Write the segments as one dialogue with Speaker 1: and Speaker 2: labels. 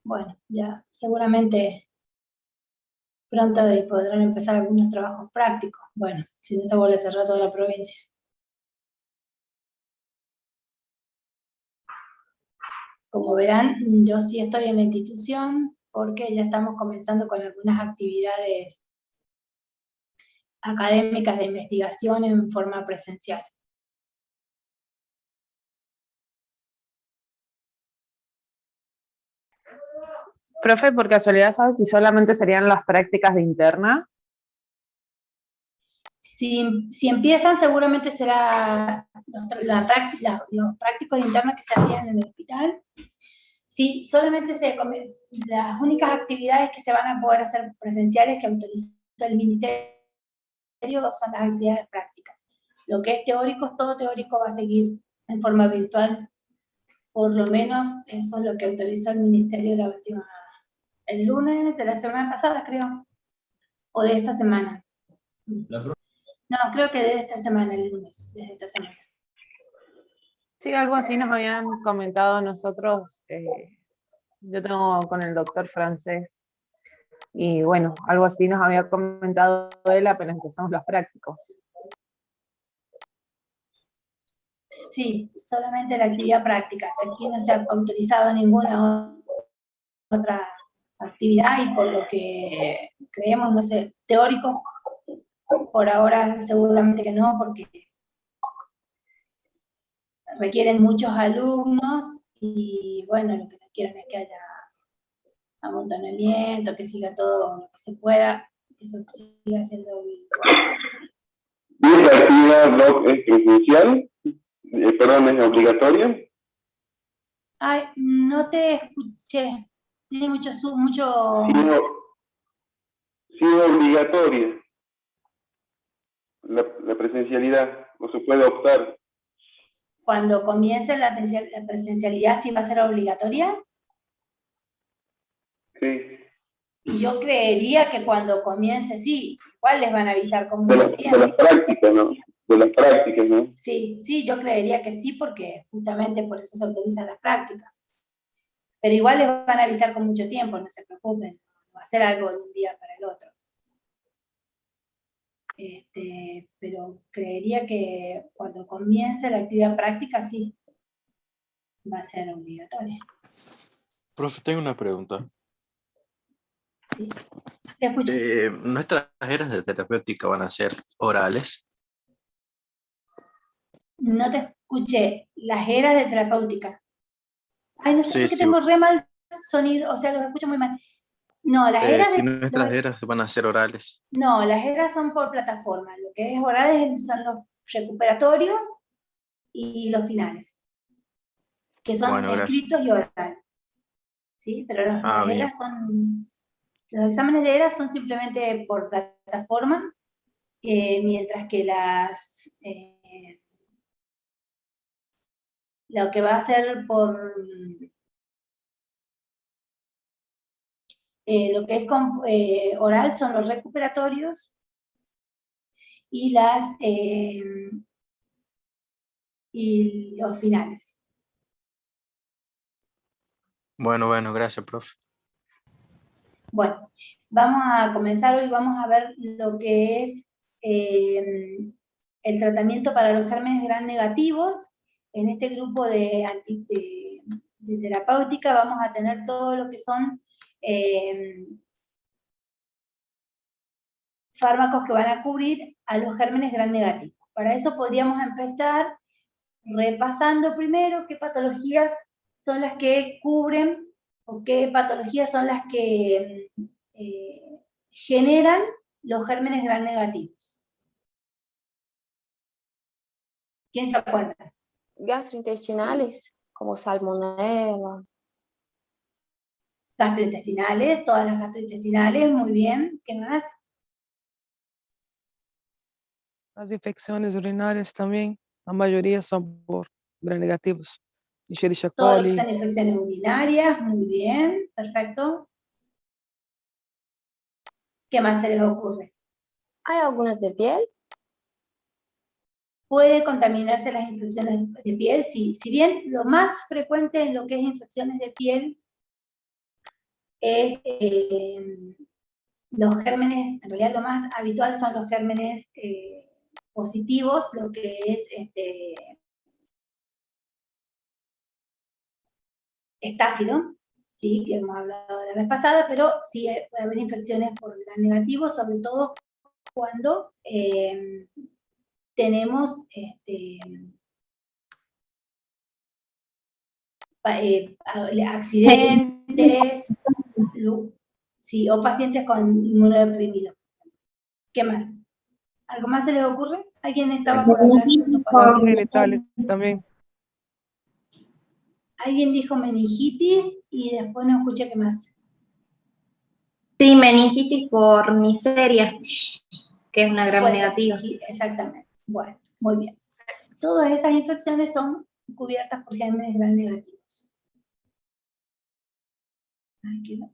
Speaker 1: Bueno, ya seguramente pronto podrán empezar algunos trabajos prácticos. Bueno, si no se vuelve a cerrar toda la provincia. Como verán, yo sí estoy en la institución porque ya estamos comenzando con algunas actividades académicas de investigación en forma presencial.
Speaker 2: Profe, por casualidad, ¿sabes si solamente serían las prácticas de interna?
Speaker 1: Si empiezan, seguramente será los prácticos de interna que se hacían en el hospital. Sí, solamente las únicas actividades que se van a poder hacer presenciales que autorizó el Ministerio son las actividades prácticas. Lo que es teórico, todo teórico va a seguir en forma virtual. Por lo menos eso es lo que autorizó el Ministerio el lunes de la semana pasada, creo, o de esta semana. No, creo que de esta semana, el lunes, de esta semana.
Speaker 2: Sí, algo así nos habían comentado nosotros. Yo tengo con el doctor francés. Y bueno, algo así nos había comentado él apenas empezamos los prácticos.
Speaker 1: Sí, solamente la actividad práctica. Hasta aquí no se ha autorizado ninguna otra actividad y por lo que creemos, no sé, teórico, por ahora seguramente que no, porque requieren muchos alumnos y bueno, lo que no quieren es que haya amontonamiento, que siga todo lo que se pueda, que se siga haciendo virtual.
Speaker 3: ¿Y esta actividad, Doc, es presencial? Perdón, ¿es obligatoria?
Speaker 1: Ay, no te escuché. Tiene mucho...
Speaker 3: Sí, es obligatoria la presencialidad, o se puede optar.
Speaker 1: Cuando comience la presencialidad, ¿sí va a ser obligatoria?
Speaker 3: Sí.
Speaker 1: Y yo creería que cuando comience, sí, igual les van a avisar con mucho tiempo.
Speaker 3: De las prácticas, ¿no? De las prácticas, ¿no?
Speaker 1: Sí, sí, yo creería que sí, porque justamente por eso se autorizan las prácticas. Pero igual les van a avisar con mucho tiempo, no se preocupen, no va a ser algo de un día para el otro. Pero creería que cuando comience la actividad práctica, sí, va a ser obligatoria.
Speaker 4: Profe, tengo una pregunta.
Speaker 1: Sí, te escucho.
Speaker 4: ¿Nuestras eras de terapéutica van a ser orales?
Speaker 1: No te escuché. Las eras de terapéutica. Ay, no sé por qué
Speaker 4: Sí.
Speaker 1: tengo re mal sonido, o sea, los escucho muy mal. No, las eras
Speaker 4: si nuestras eras van a ser orales.
Speaker 1: No, las eras son por plataforma. Lo que es orales son los recuperatorios y los finales, que son
Speaker 4: Bueno,
Speaker 1: escritos y orales. ¿Sí? Pero las
Speaker 4: bien.
Speaker 1: eras los exámenes de eras son simplemente por plataforma, mientras que lo que va a ser por lo que es oral son los recuperatorios y y los finales.
Speaker 4: Bueno, gracias, profe.
Speaker 1: Bueno, vamos a comenzar hoy, vamos a ver lo que es el tratamiento para los gérmenes gram negativos. En este grupo de terapéutica vamos a tener todo lo que son fármacos que van a cubrir a los gérmenes gram negativos. Para eso podríamos empezar repasando primero qué patologías son las que cubren o qué patologías son las que generan los gérmenes gram negativos. ¿Quién se acuerda?
Speaker 5: Gastrointestinales, como salmonella.
Speaker 1: Gastrointestinales, todas las gastrointestinales, muy bien. ¿Qué más?
Speaker 6: Las infecciones urinarias también, la mayoría son por gram negativos. Escherichia
Speaker 1: Todo lo que
Speaker 6: coli.
Speaker 1: sean infecciones urinarias, muy bien, perfecto. ¿Qué más se les ocurre?
Speaker 5: ¿Hay algunas de piel?
Speaker 1: Puede contaminarse las infecciones de piel, sí. Si bien lo más frecuente en lo que es infecciones de piel es los gérmenes, en realidad lo más habitual son los gérmenes positivos, lo que es estáfilo, ¿sí? Que hemos hablado la vez pasada, pero sí puede haber infecciones por gram negativo, sobre todo cuando tenemos accidentes, sí, o pacientes con inmunodeprimido. ¿Qué más? ¿Algo más se les ocurre? ¿Alguien estaba por hablar?
Speaker 6: Genitales también.
Speaker 1: Alguien dijo meningitis y después no escuché qué más.
Speaker 7: Sí, meningitis por Neisseria, que es una gram
Speaker 1: Puede ser
Speaker 7: negativa.
Speaker 1: exactamente. Bueno, muy bien. Todas esas infecciones son cubiertas por gérmenes gram negativos. Aquí no.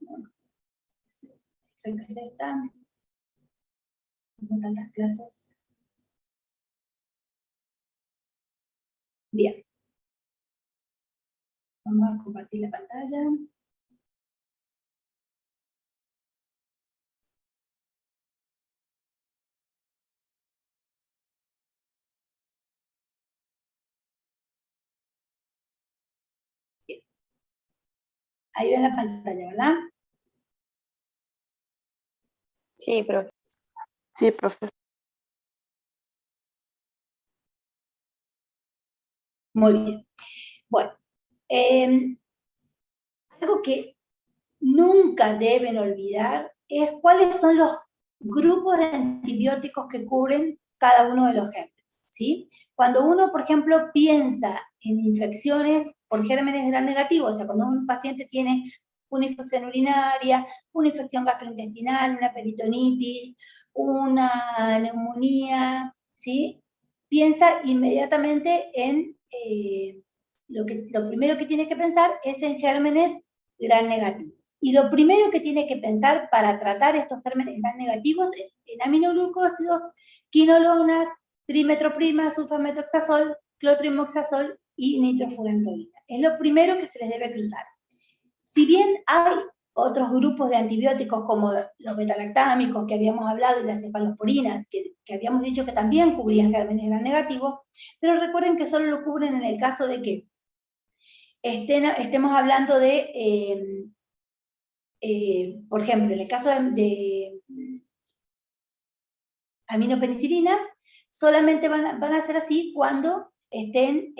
Speaker 1: Creo que es esta. Tengo tantas clases. Bien. Vamos a compartir la pantalla. Bien. Ahí ven la pantalla, ¿verdad?
Speaker 5: Sí, profe.
Speaker 2: Sí, profe.
Speaker 1: Muy bien. Bueno, algo que nunca deben olvidar es cuáles son los grupos de antibióticos que cubren cada uno de los gérmenes, ¿sí? Cuando uno, por ejemplo, piensa en infecciones por gérmenes gram negativos, o sea, cuando un paciente tiene una infección urinaria, una infección gastrointestinal, una peritonitis, una neumonía, ¿sí? Piensa inmediatamente en, lo primero que tiene que pensar es en gérmenes gram negativos. Y lo primero que tiene que pensar para tratar estos gérmenes gram negativos es en aminoglucósidos, quinolonas, trimetroprima, sulfametoxazol, clotrimoxazol y nitrofurantoína. Es lo primero que se les debe cruzar. Si bien hay otros grupos de antibióticos como los betalactámicos que habíamos hablado y las cefalosporinas que habíamos dicho que también cubrían gérmenes gram negativos, pero recuerden que solo lo cubren en el caso de que estemos hablando de, por ejemplo, en el caso de aminopenicilinas, solamente van a ser así cuando estén,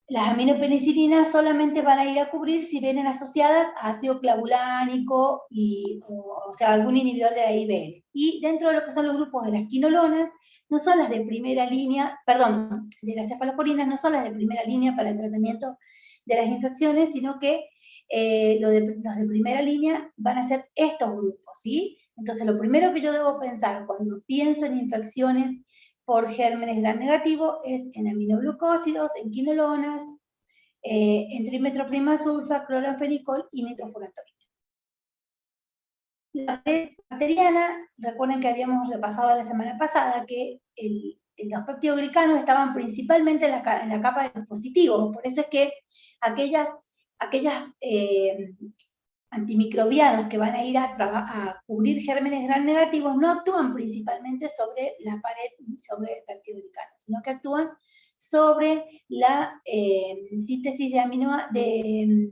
Speaker 1: las aminopenicilinas solamente van a ir a cubrir si vienen asociadas a ácido clavulánico, o sea, algún inhibidor de la IBL. Y dentro de lo que son los grupos de las quinolonas, no son las de primera línea, perdón, de las cefalosporinas no son las de primera línea para el tratamiento de las infecciones, sino que los de primera línea van a ser estos grupos, ¿sí? Entonces, lo primero que yo debo pensar cuando pienso en infecciones por gérmenes gram negativo es en aminoglucósidos, en quinolonas, en trimetroprima sulfa, cloranfenicol y nitrofurantoína. La pared bacteriana, recuerden que habíamos repasado la semana pasada que los peptidoglicanos estaban principalmente en la capa de los positivos, por eso es que aquellas antimicrobianos que van a ir a cubrir gérmenes gram negativos no actúan principalmente sobre la pared y sobre el peptidoglicano, sino que actúan sobre la síntesis de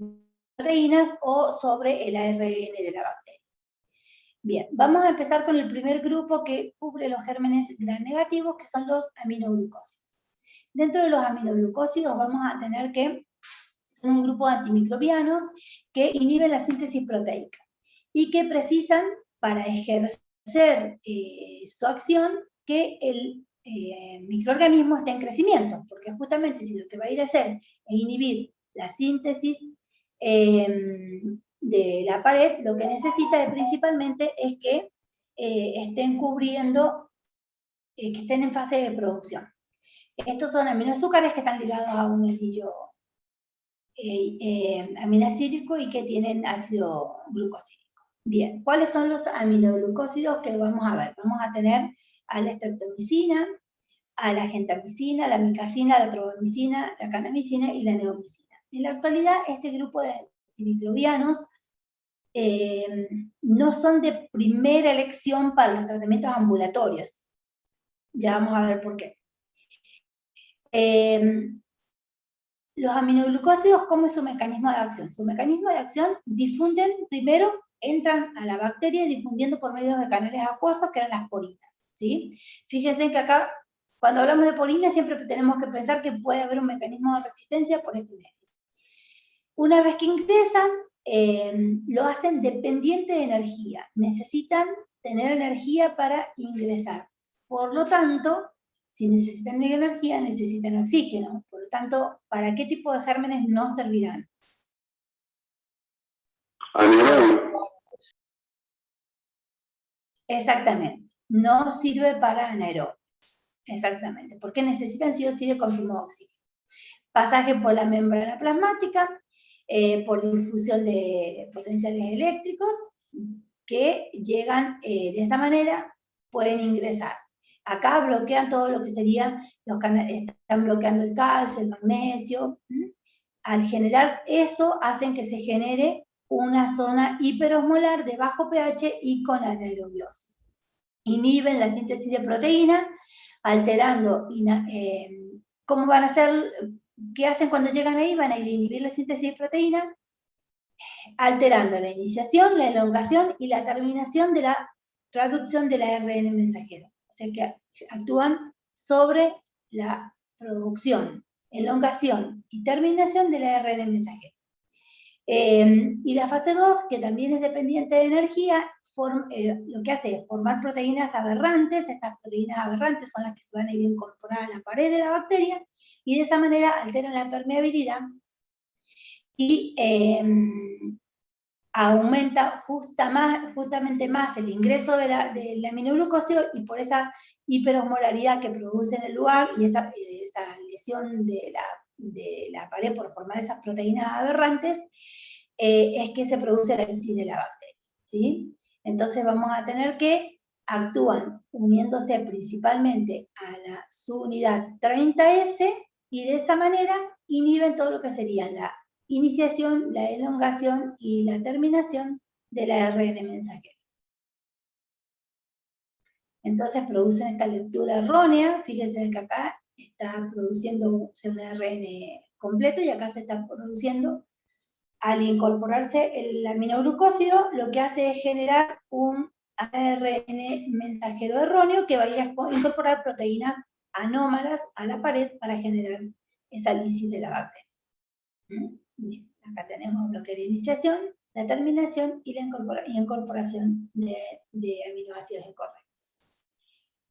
Speaker 1: proteínas o sobre el ARN de la bacteria. Bien, vamos a empezar con el primer grupo que cubre los gérmenes gram negativos, que son los aminoglucósidos. Dentro de los aminoglucósidos vamos a tener que un grupo de antimicrobianos que inhiben la síntesis proteica y que precisan para ejercer su acción que el microorganismo esté en crecimiento, porque justamente si lo que va a ir a hacer es inhibir la síntesis de la pared, lo que necesita principalmente es que estén cubriendo, que estén en fase de producción. Estos son aminoazúcares que están ligados a un anillo aminacídico y que tienen ácido glucosídico. Bien, ¿cuáles son los aminoglucósidos que vamos a ver? Vamos a tener a la streptomicina, a la gentamicina, la micacina, la trombamicina, la canamicina y la neomicina. En la actualidad, este grupo de antimicrobianos no son de primera elección para los tratamientos ambulatorios. Ya vamos a ver por qué. Los aminoglucósidos, ¿cómo es su mecanismo de acción? Su mecanismo de acción difunden, primero entran a la bacteria difundiendo por medio de canales acuosos, que eran las porinas, ¿sí? Fíjense que acá, cuando hablamos de porinas, siempre tenemos que pensar que puede haber un mecanismo de resistencia por este medio. Una vez que ingresan, lo hacen dependiente de energía. Necesitan tener energía para ingresar. Por lo tanto, si necesitan energía, necesitan oxígeno. Por lo tanto, ¿para qué tipo de gérmenes no servirán? Exactamente. No sirve para anaerobios. Exactamente. Porque necesitan sí o sí de consumo de oxígeno. Pasaje por la membrana plasmática, por difusión de potenciales eléctricos, que llegan de esa manera, pueden ingresar. Acá bloquean todo lo que serían los canales, están bloqueando el calcio, el magnesio. Al generar eso, hacen que se genere una zona hiperosmolar de bajo pH y con anaerobiosis. Inhiben la síntesis de proteína, alterando, ¿cómo van a hacer? ¿Qué hacen cuando llegan ahí? Van a inhibir la síntesis de proteína, alterando la iniciación, la elongación y la terminación de la traducción del ARN mensajero. O sea que actúan sobre la producción, elongación y terminación del ARN mensajero. Y la fase 2, que también es dependiente de energía, lo que hace es formar proteínas aberrantes. Estas proteínas aberrantes son las que se van a ir a incorporar a la pared de la bacteria, y de esa manera alteran la permeabilidad y aumenta justamente más el ingreso del aminoglucósido, y por esa hiperosmolaridad que produce en el lugar y esa lesión de la pared por formar esas proteínas aberrantes, es que se produce la lisis de la bacteria, ¿sí? Entonces vamos a tener que actúan uniéndose principalmente a la subunidad 30S, y de esa manera inhiben todo lo que sería la iniciación, la elongación y la terminación del ARN mensajero. Entonces producen esta lectura errónea. Fíjense que acá está produciendo un ARN completo y acá se está produciendo. Al incorporarse el aminoglucósido, lo que hace es generar un ARN mensajero erróneo que va a ir a incorporar proteínas anómalas a la pared para generar esa lisis de la bacteria. Bien, acá tenemos lo que es la iniciación, la terminación y la incorporación de aminoácidos incorrectos.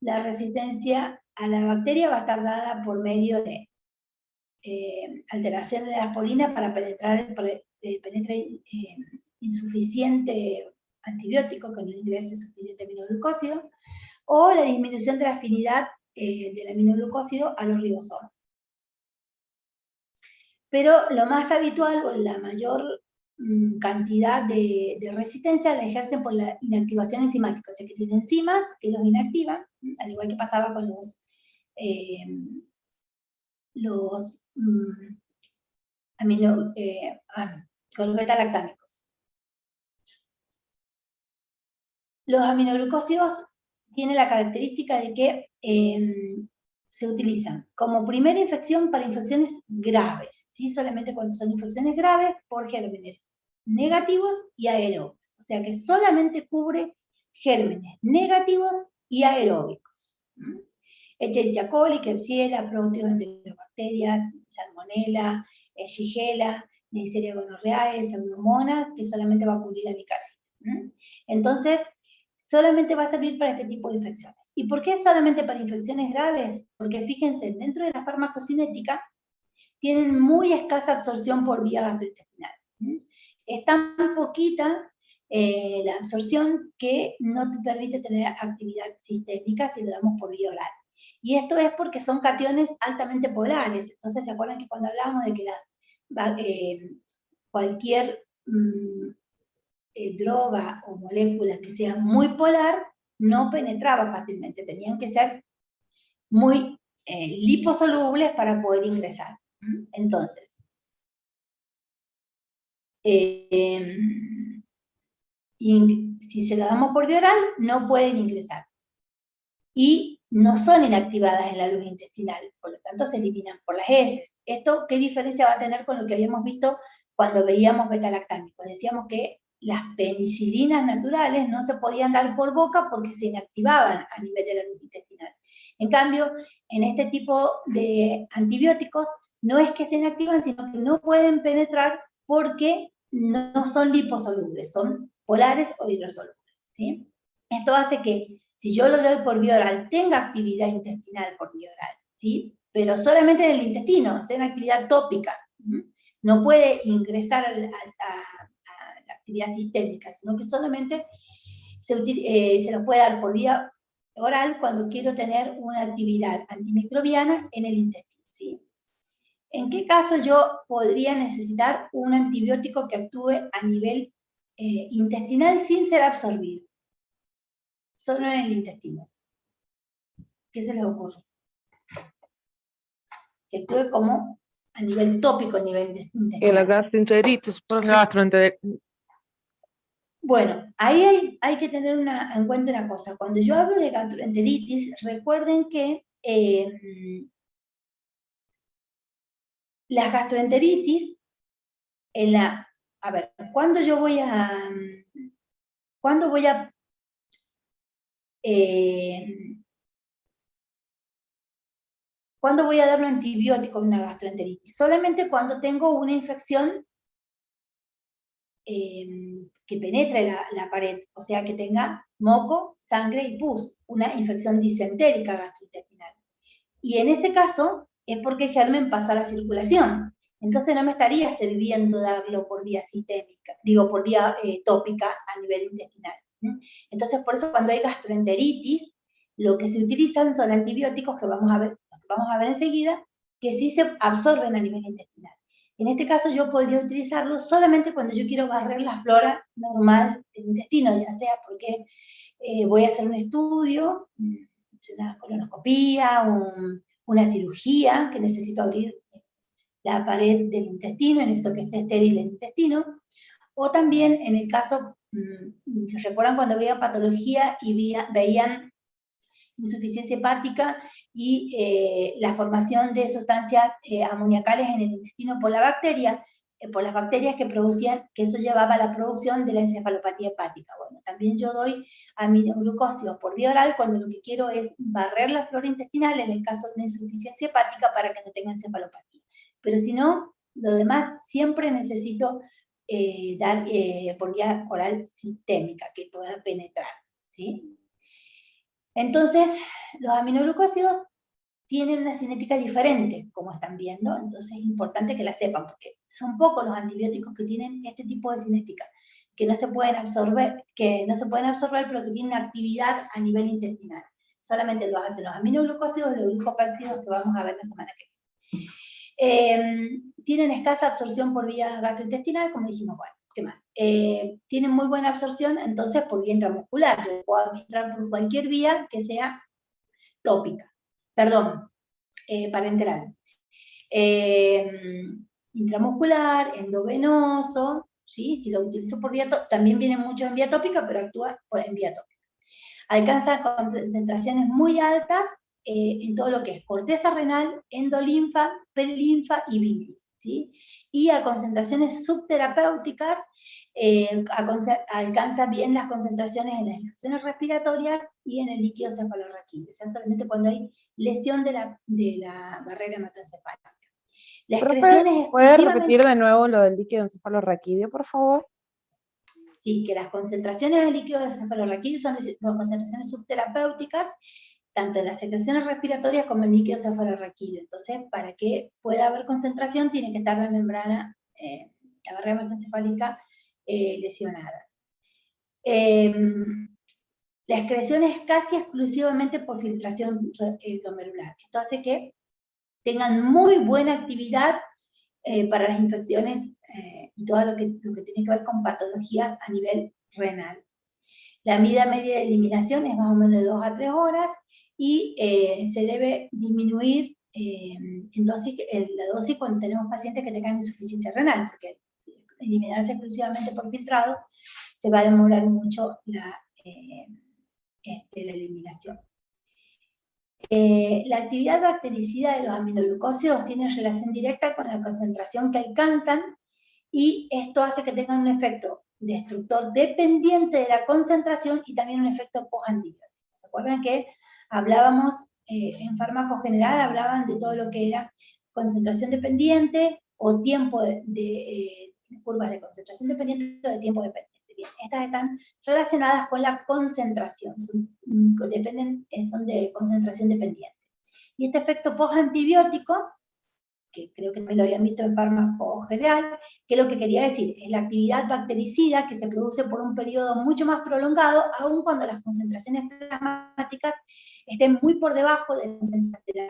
Speaker 1: La resistencia a la bacteria va a estar dada por medio de alteración de las polinas para penetra insuficiente antibiótico, que no ingrese suficiente aminoglucósido, o la disminución de la afinidad del aminoglucósido a los ribosomas. Pero lo más habitual, o la mayor cantidad de resistencia, la ejercen por la inactivación enzimática, o sea que tienen enzimas que los inactivan, al igual que pasaba con con los beta-lactámicos. Los aminoglucósidos tienen la característica de que se utilizan como primera infección para infecciones graves, ¿sí? Solamente cuando son infecciones graves por gérmenes negativos y aeróbicos. O sea que solamente cubre gérmenes negativos y aeróbicos. Escherichia coli, Klebsiella, Proteus, Enterobacterias, Salmonella, Shigella, Neisseria gonorrhoeae, Pseudomonas, que solamente va a cubrir la micacina. Entonces, solamente va a servir para este tipo de infecciones. ¿Y por qué solamente para infecciones graves? Porque fíjense, dentro de la farmacocinética tienen muy escasa absorción por vía gastrointestinal. Es tan poquita la absorción que no te permite tener actividad sistémica si lo damos por vía oral. Y esto es porque son cationes altamente polares. Entonces, ¿se acuerdan que cuando hablábamos de que cualquier droga o molécula que sea muy polar no penetraba fácilmente? Tenían que ser muy liposolubles para poder ingresar. Entonces, y si se lo damos por vía oral, no pueden ingresar. Y no son inactivadas en la luz intestinal, por lo tanto se eliminan por las heces. ¿Esto qué diferencia va a tener con lo que habíamos visto cuando veíamos beta-lactámicos? Decíamos que las penicilinas naturales no se podían dar por boca porque se inactivaban a nivel de la luz intestinal. En cambio, en este tipo de antibióticos, no es que se inactivan, sino que no pueden penetrar porque no son liposolubles, son polares o hidrosolubles, ¿sí? Esto hace que, si yo lo doy por vía oral, tenga actividad intestinal por vía oral, ¿sí? Pero solamente en el intestino, o sea, una actividad tópica. No puede ingresar a la actividad sistémica, sino que solamente se lo puede dar por vía oral cuando quiero tener una actividad antimicrobiana en el intestino, ¿sí? ¿En qué caso yo podría necesitar un antibiótico que actúe a nivel intestinal sin ser absorbido? Solo en el intestino. ¿Qué se les ocurre? Que actúe como a nivel tópico, a nivel intestinal.
Speaker 6: Y la gastroenteritis, por ejemplo.
Speaker 2: Gastroenteritis.
Speaker 1: Bueno, ahí hay que tener en cuenta una cosa. Cuando yo hablo de gastroenteritis, recuerden que las gastroenteritis, a ver, ¿cuándo voy a dar un antibiótico en una gastroenteritis? Solamente cuando tengo una infección que penetre la pared, o sea, que tenga moco, sangre y pus, una infección disentérica gastrointestinal. Y en ese caso es porque el germen pasa a la circulación. Entonces no me estaría sirviendo darlo por vía sistémica, por vía tópica a nivel intestinal. Entonces, por eso cuando hay gastroenteritis, lo que se utilizan son antibióticos que vamos a ver enseguida, que sí se absorben a nivel intestinal. En este caso yo podría utilizarlo solamente cuando yo quiero barrer la flora normal del intestino, ya sea porque voy a hacer un estudio, una colonoscopía, una cirugía, que necesito abrir la pared del intestino, necesito que esté estéril el intestino, o también en el caso, ¿se recuerdan cuando veían patología y veían insuficiencia hepática y la formación de sustancias amoniacales en el intestino por las bacterias que eso llevaba a la producción de la encefalopatía hepática? Bueno, también yo doy aminoglucósidos por vía oral cuando lo que quiero es barrer la flora intestinal en el caso de una insuficiencia hepática para que no tenga encefalopatía. Pero si no, lo demás siempre necesito dar por vía oral sistémica, que pueda penetrar, ¿sí? Entonces, los aminoglucósidos tienen una cinética diferente, como están viendo, entonces es importante que la sepan, porque son pocos los antibióticos que tienen este tipo de cinética, que no se pueden absorber, pero que tienen actividad a nivel intestinal. Solamente lo hacen los aminoglucósidos y los glucopéptidos, que vamos a ver la semana que viene. Tienen escasa absorción por vía gastrointestinal, como dijimos, bueno. ¿Qué más? Tienen muy buena absorción, entonces por vía intramuscular. Yo puedo administrar por cualquier vía que sea tópica. Perdón, parenteral. Intramuscular, endovenoso, ¿sí? Si lo utilizo por vía tópica, también viene mucho en vía tópica, pero actúa en vía tópica. Alcanza concentraciones muy altas en todo lo que es corteza renal, endolinfa, perilinfa y bilis, ¿sí? Y a concentraciones subterapéuticas alcanza bien las concentraciones en las infecciones respiratorias y en el líquido cefalorraquídeo, o sea, solamente cuando hay lesión de la barrera hematoencefálica. La excreción es
Speaker 2: ¿Puede repetir de nuevo lo del líquido encefalorraquídeo, por favor?
Speaker 1: Sí, que las concentraciones de líquido encefalorraquídeo son concentraciones subterapéuticas, tanto en las secreciones respiratorias como en el líquido cefalorraquídeo. Entonces, para que pueda haber concentración, tiene que estar la membrana, la barrera hematoencefálica lesionada. La excreción es casi exclusivamente por filtración glomerular. Esto hace que tengan muy buena actividad para las infecciones y todo lo que tiene que ver con patologías a nivel renal. La vida media de eliminación es más o menos de 2 a 3 horas y se debe disminuir la dosis cuando tenemos pacientes que tengan insuficiencia renal, porque eliminarse exclusivamente por filtrado, se va a demorar mucho la eliminación. La actividad bactericida de los aminoglucósidos tiene relación directa con la concentración que alcanzan, y esto hace que tengan un efecto destructor dependiente de la concentración y también un efecto postantibiótico. ¿Se acuerdan que hablábamos en fármaco general, hablaban de todo lo que era concentración dependiente o tiempo de curvas de concentración dependiente o de tiempo dependiente? Bien, estas están relacionadas con la concentración, son de concentración dependiente. Y este efecto postantibiótico, que creo que me lo habían visto en fármaco general, que lo que quería decir es la actividad bactericida que se produce por un periodo mucho más prolongado, aun cuando las concentraciones plasmáticas estén muy por debajo de la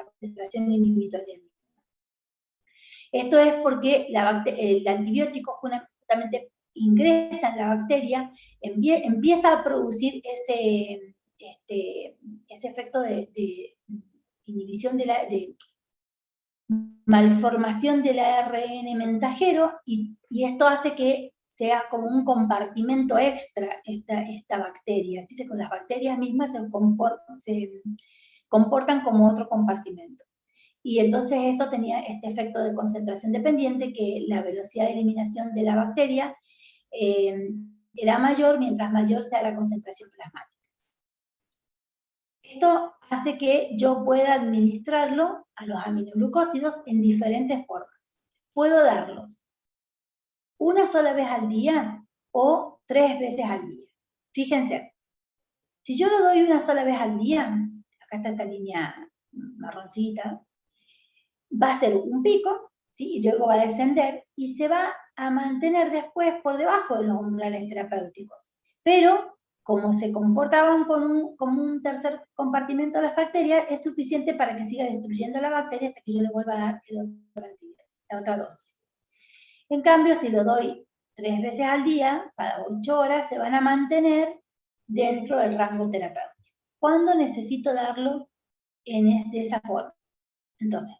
Speaker 1: concentración inhibitoria. Esto es porque el antibiótico justamente ingresa en la bacteria, empieza a producir ese efecto de inhibición de malformación del ARN mensajero, y esto hace que sea como un compartimento extra esta bacteria. Así que las bacterias mismas se comportan como otro compartimento. Y entonces esto tenía este efecto de concentración dependiente, que la velocidad de eliminación de la bacteria era mayor mientras mayor sea la concentración plasmática. Esto hace que yo pueda administrarlo a los aminoglucósidos en diferentes formas. Puedo darlos una sola vez al día o 3 veces al día. Fíjense, si yo lo doy una sola vez al día, acá está esta línea marroncita, va a ser un pico, ¿sí? Y luego va a descender y se va a mantener después por debajo de los umbrales terapéuticos. Pero, como se comportaban como un tercer compartimento de las bacterias, es suficiente para que siga destruyendo la bacteria hasta que yo le vuelva a dar el otro antibiótico, la otra dosis. En cambio, si lo doy 3 veces al día, cada 8 horas, se van a mantener dentro del rango terapéutico. ¿Cuándo necesito darlo de esa forma? Entonces,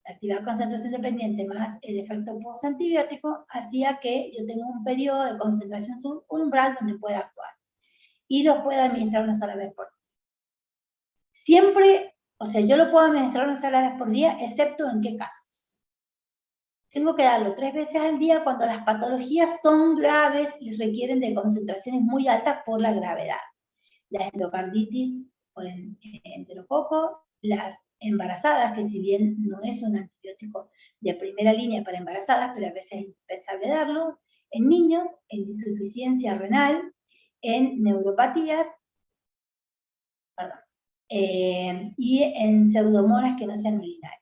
Speaker 1: la actividad concentración dependiente más el efecto postantibiótico hacía que yo tenga un periodo de concentración subumbral donde pueda actuar. Y lo puedo administrar una sola vez por día. Siempre, o sea, yo lo puedo administrar una sola vez por día, excepto en qué casos. Tengo que darlo 3 veces al día cuando las patologías son graves y requieren de concentraciones muy altas por la gravedad. La endocarditis por enterococo, las embarazadas, que si bien no es un antibiótico de primera línea para embarazadas, pero a veces es indispensable darlo, en niños, en insuficiencia renal, en neuropatías, y en pseudomonas que no sean urinarias.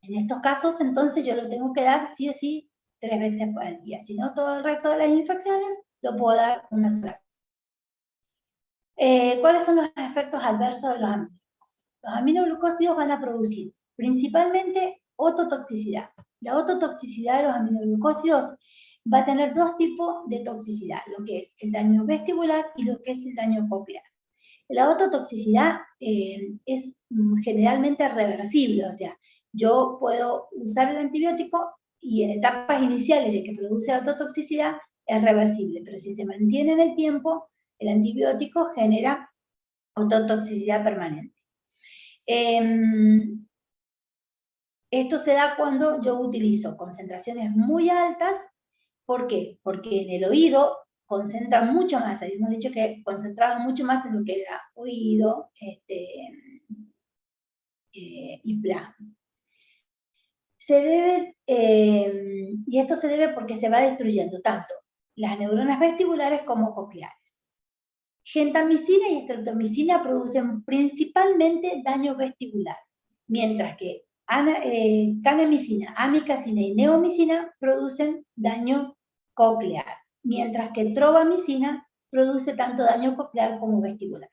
Speaker 1: En estos casos, entonces, yo lo tengo que dar sí o sí 3 veces al día. Si no, todo el resto de las infecciones lo puedo dar una sola vez. ¿Cuáles son los efectos adversos de los aminoglucósidos? Los aminoglucósidos van a producir principalmente ototoxicidad. La ototoxicidad de los aminoglucósidos va a tener 2 tipos de toxicidad, lo que es el daño vestibular y lo que es el daño coclear. La ototoxicidad es generalmente reversible, o sea, yo puedo usar el antibiótico y en etapas iniciales de que produce la ototoxicidad es reversible, pero si se mantiene en el tiempo, el antibiótico genera ototoxicidad permanente. Esto se da cuando yo utilizo concentraciones muy altas. ¿Por qué? Porque en el oído concentra mucho más, habíamos dicho que concentraba mucho más en lo que era oído y plasma. Y esto se debe porque se va destruyendo tanto las neuronas vestibulares como cocleares. Gentamicina y streptomicina producen principalmente daño vestibular, mientras que canemicina, amikacina y neomicina producen daño coclear, mientras que trovamicina produce tanto daño coclear como vestibular.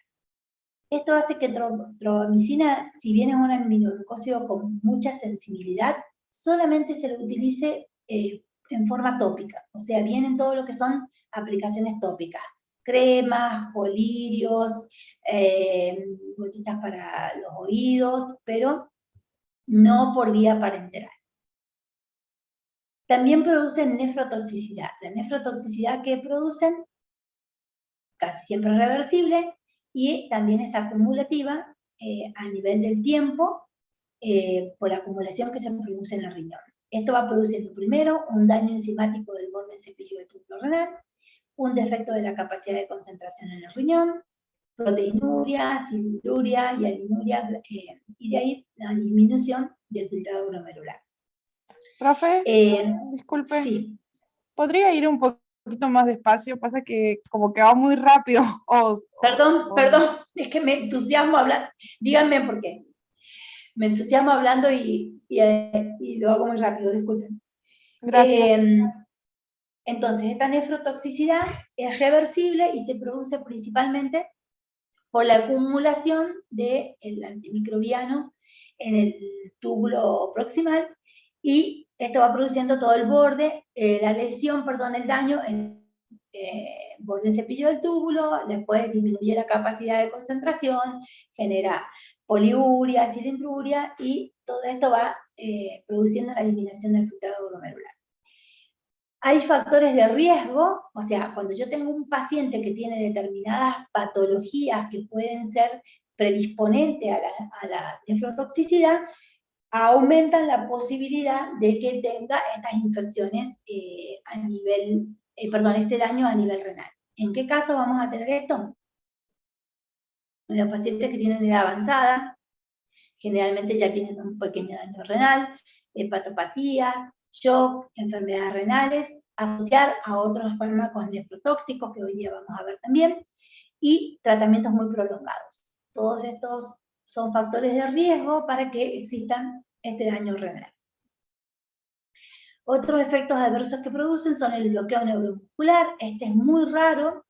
Speaker 1: Esto hace que trovamicina, si bien es un aminoglucósido con mucha sensibilidad, solamente se lo utilice en forma tópica, o sea, vienen todo lo que son aplicaciones tópicas, cremas, colirios, gotitas para los oídos, pero no por vía parenteral. También producen nefrotoxicidad. La nefrotoxicidad que producen casi siempre es reversible y también es acumulativa a nivel del tiempo por la acumulación que se produce en el riñón. Esto va produciendo primero un daño enzimático del borde del cepillo de túbulo renal, un defecto de la capacidad de concentración en el riñón, proteinuria, cilindruria y alinuria, y de ahí la disminución del filtrado glomerular.
Speaker 2: Profe, disculpe,
Speaker 1: Sí.
Speaker 2: ¿podría ir un poquito más despacio? Pasa que como que va muy rápido.
Speaker 1: Perdón, es que me entusiasmo hablando, díganme por qué. Me entusiasmo hablando y lo hago muy rápido, disculpen.
Speaker 2: Gracias.
Speaker 1: Entonces, esta nefrotoxicidad es reversible y se produce principalmente por la acumulación del antimicrobiano en el túbulo proximal, y esto va produciendo todo el borde, la lesión, perdón, el daño en el borde del cepillo del túbulo, después disminuye la capacidad de concentración, genera poliuria, cilindruria, y todo esto va produciendo la eliminación del filtrado glomerular. Hay factores de riesgo, o sea, cuando yo tengo un paciente que tiene determinadas patologías que pueden ser predisponentes a la nefrotoxicidad, aumentan la posibilidad de que tenga estas infecciones este daño a nivel renal. ¿En qué caso vamos a tener esto? En los pacientes que tienen edad avanzada, generalmente ya tienen un pequeño daño renal, hepatopatías, shock, enfermedades renales, asociar a otros fármacos nefrotóxicos, que hoy día vamos a ver también, y tratamientos muy prolongados. Todos estos son factores de riesgo para que existan este daño renal. Otros efectos adversos que producen son el bloqueo neuromuscular. Este es muy raro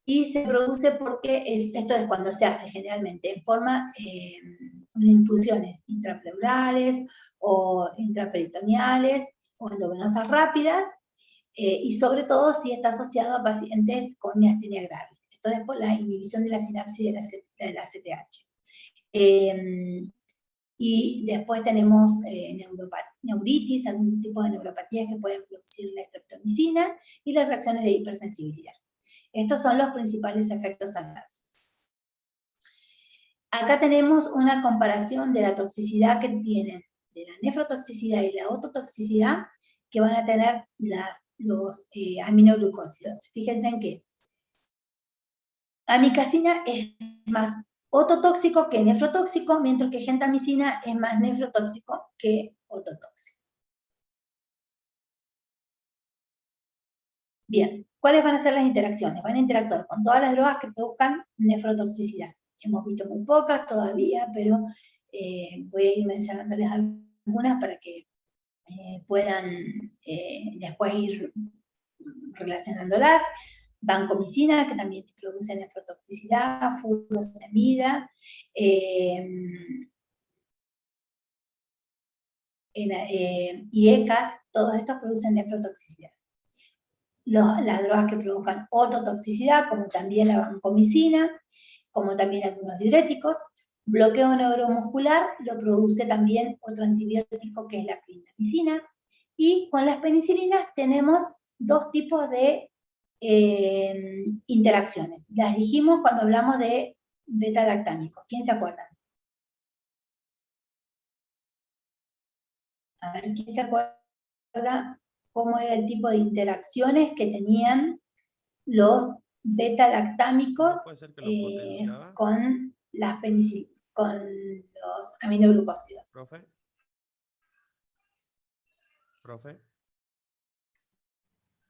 Speaker 1: y se produce porque esto es cuando se hace generalmente en forma de infusiones intrapleurales o intraperitoneales o endovenosas rápidas, y sobre todo si está asociado a pacientes con miastenia gravis. Esto es por la inhibición de la sinapsis de la CTH. Y después tenemos neuritis, algún tipo de neuropatías que pueden producir la streptomicina y las reacciones de hipersensibilidad. Estos son los principales efectos adversos. Acá tenemos una comparación de la toxicidad que tienen, de la nefrotoxicidad y la ototoxicidad que van a tener los aminoglucósidos. Fíjense en que amicacina es más ototóxico que nefrotóxico, mientras que gentamicina es más nefrotóxico que ototóxico. Bien, ¿cuáles van a ser las interacciones? Van a interactuar con todas las drogas que produzcan nefrotoxicidad. Hemos visto muy pocas todavía, pero voy a ir mencionándoles algunas para que puedan después ir relacionándolas. Vancomicina, que también produce nefrotoxicidad, furosemida, y ECAS, todos estos producen nefrotoxicidad. Las drogas que provocan ototoxicidad, como también la vancomicina, como también algunos diuréticos. Bloqueo neuromuscular lo produce también otro antibiótico que es la clindamicina. Y con las penicilinas tenemos dos tipos de interacciones. Las dijimos cuando hablamos de beta-lactámicos. ¿Quién se acuerda? A ver, ¿quién se acuerda cómo era el tipo de interacciones que tenían los beta-lactámicos con las con los aminoglucósidos?
Speaker 8: Profe.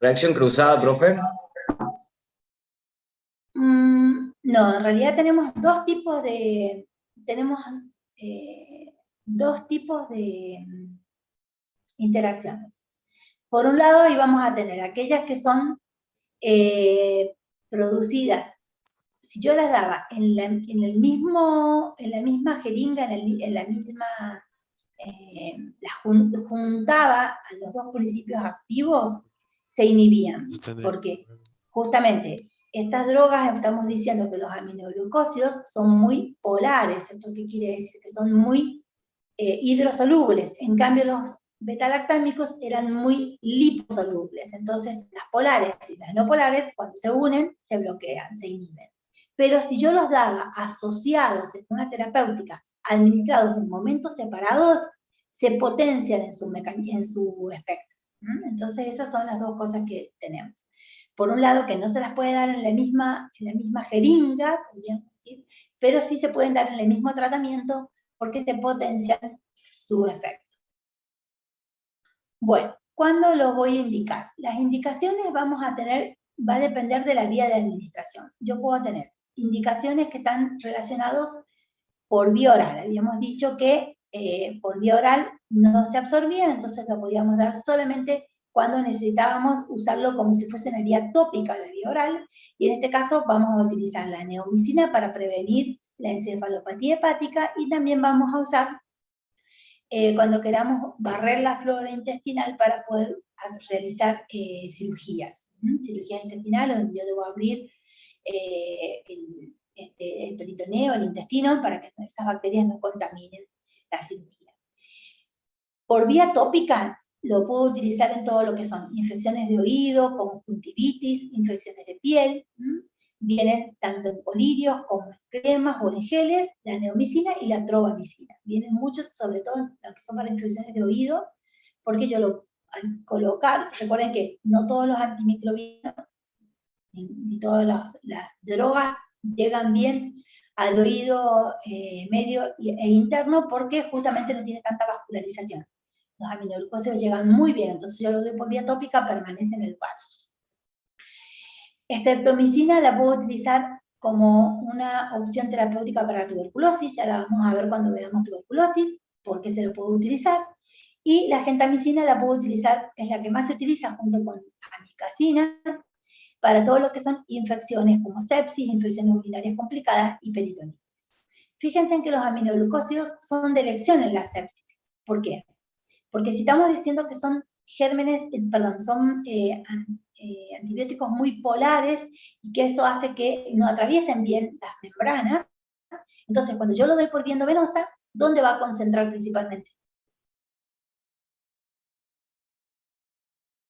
Speaker 8: ¿Reacción cruzada, profe?
Speaker 1: No, en realidad tenemos dos tipos de interacciones. Por un lado íbamos a tener aquellas que son producidas, si yo las daba en la misma jeringa, juntaba a los dos principios activos, se inhibían. Porque justamente estas drogas, estamos diciendo que los aminoglucósidos son muy polares. ¿Esto qué quiere decir? Que son muy hidrosolubles. En cambio, los beta-lactámicos eran muy liposolubles, entonces las polares y las no polares, cuando se unen, se bloquean, se inhiben. Pero si yo los daba asociados en una terapéutica, administrados en momentos separados, se potencian en su espectro. Entonces esas son las dos cosas que tenemos. Por un lado, que no se las puede dar en la misma jeringa, ¿sí? Pero sí se pueden dar en el mismo tratamiento porque se potencian su efecto. Bueno, ¿cuándo lo voy a indicar? Las indicaciones vamos a tener, va a depender de la vía de administración. Yo puedo tener indicaciones que están relacionadas por vía oral. Habíamos dicho que por vía oral no se absorbían, entonces lo podíamos dar solamente cuando necesitábamos usarlo como si fuese una vía tópica, la vía oral, y en este caso vamos a utilizar la neomicina para prevenir la encefalopatía hepática, y también vamos a usar cuando queramos barrer la flora intestinal para poder realizar cirugías intestinales, donde yo debo abrir el peritoneo, el intestino, para que esas bacterias no contaminen la cirugía. Por vía tópica, lo puedo utilizar en todo lo que son infecciones de oído, conjuntivitis, infecciones de piel, vienen tanto en colirios como en cremas o en geles, la neomicina y la trovamicina. Vienen muchos, sobre todo en lo que son para infecciones de oído, porque yo al colocar, recuerden que no todos los antimicrobianos, ni todas las drogas llegan bien al oído medio e interno, porque justamente no tiene tanta vascularización. Los aminoglucósidos llegan muy bien, entonces yo lo doy por vía tópica, permanece en el lugar. Streptomicina la puedo utilizar como una opción terapéutica para la tuberculosis, ya la vamos a ver cuando veamos tuberculosis, por qué se lo puedo utilizar. Y la gentamicina la puedo utilizar, es la que más se utiliza junto con amikacina, para todo lo que son infecciones como sepsis, infecciones urinarias complicadas y peritonitis. Fíjense en que los aminoglucósidos son de elección en la sepsis. ¿Por qué? Porque si estamos diciendo que son antibióticos muy polares, y que eso hace que no atraviesen bien las membranas, entonces cuando yo lo doy por vía endovenosa, ¿dónde va a concentrar principalmente?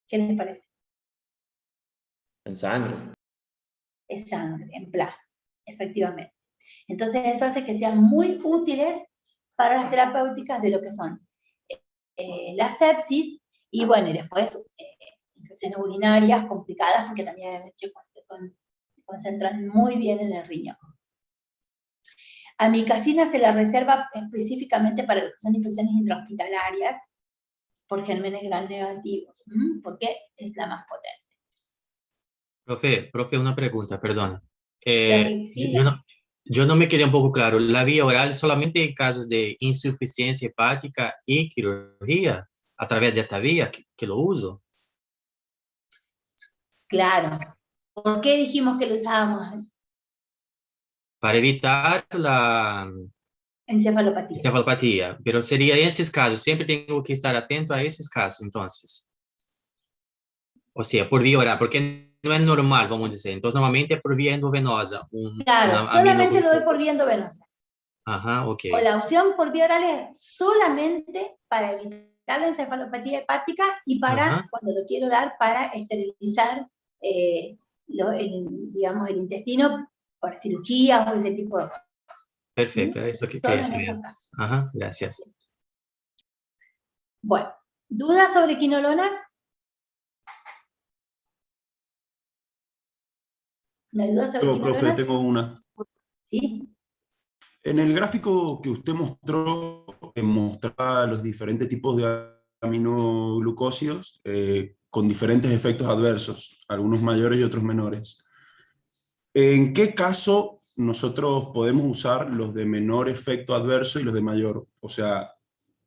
Speaker 1: ¿Qué les parece?
Speaker 8: En sangre.
Speaker 1: Es sangre, en plasma, efectivamente. Entonces eso hace que sean muy útiles para las terapéuticas de lo que son la sepsis, y bueno, y después infecciones urinarias complicadas, porque también concentran muy bien en el riñón. Amikacina se la reserva específicamente para lo que son infecciones intrahospitalarias por gérmenes gram negativos, porque es la más potente.
Speaker 4: Profe, una pregunta, perdona.
Speaker 1: Sí,
Speaker 4: Yo no me quedé un poco claro. La vía oral solamente en casos de insuficiencia hepática y cirugía, a través de esta vía que lo uso.
Speaker 1: Claro. ¿Por qué dijimos que lo usábamos?
Speaker 4: Para evitar la encefalopatía. Pero sería en estos casos, siempre tengo que estar atento a esos casos, entonces. O sea, por vía oral, porque no es normal, vamos a decir. Entonces, normalmente es por vía endovenosa.
Speaker 1: Claro, solamente lo doy por vía endovenosa.
Speaker 4: Ajá, ok.
Speaker 1: O la opción por vía oral es solamente para evitar la encefalopatía hepática y para, cuando lo quiero dar, para esterilizar digamos, el intestino por cirugía o ese tipo de cosas.
Speaker 4: Perfecto, esto que
Speaker 1: solo en esos casos.
Speaker 4: Ajá, gracias.
Speaker 1: Bueno, ¿dudas sobre quinolonas? ¿No hay dudas sobre quinolonas?
Speaker 9: Profe, tengo una.
Speaker 1: Sí.
Speaker 9: En el gráfico que usted mostró, mostraba los diferentes tipos de aminoglucósidos con diferentes efectos adversos, algunos mayores y otros menores. ¿En qué caso nosotros podemos usar los de menor efecto adverso y los de mayor? O sea,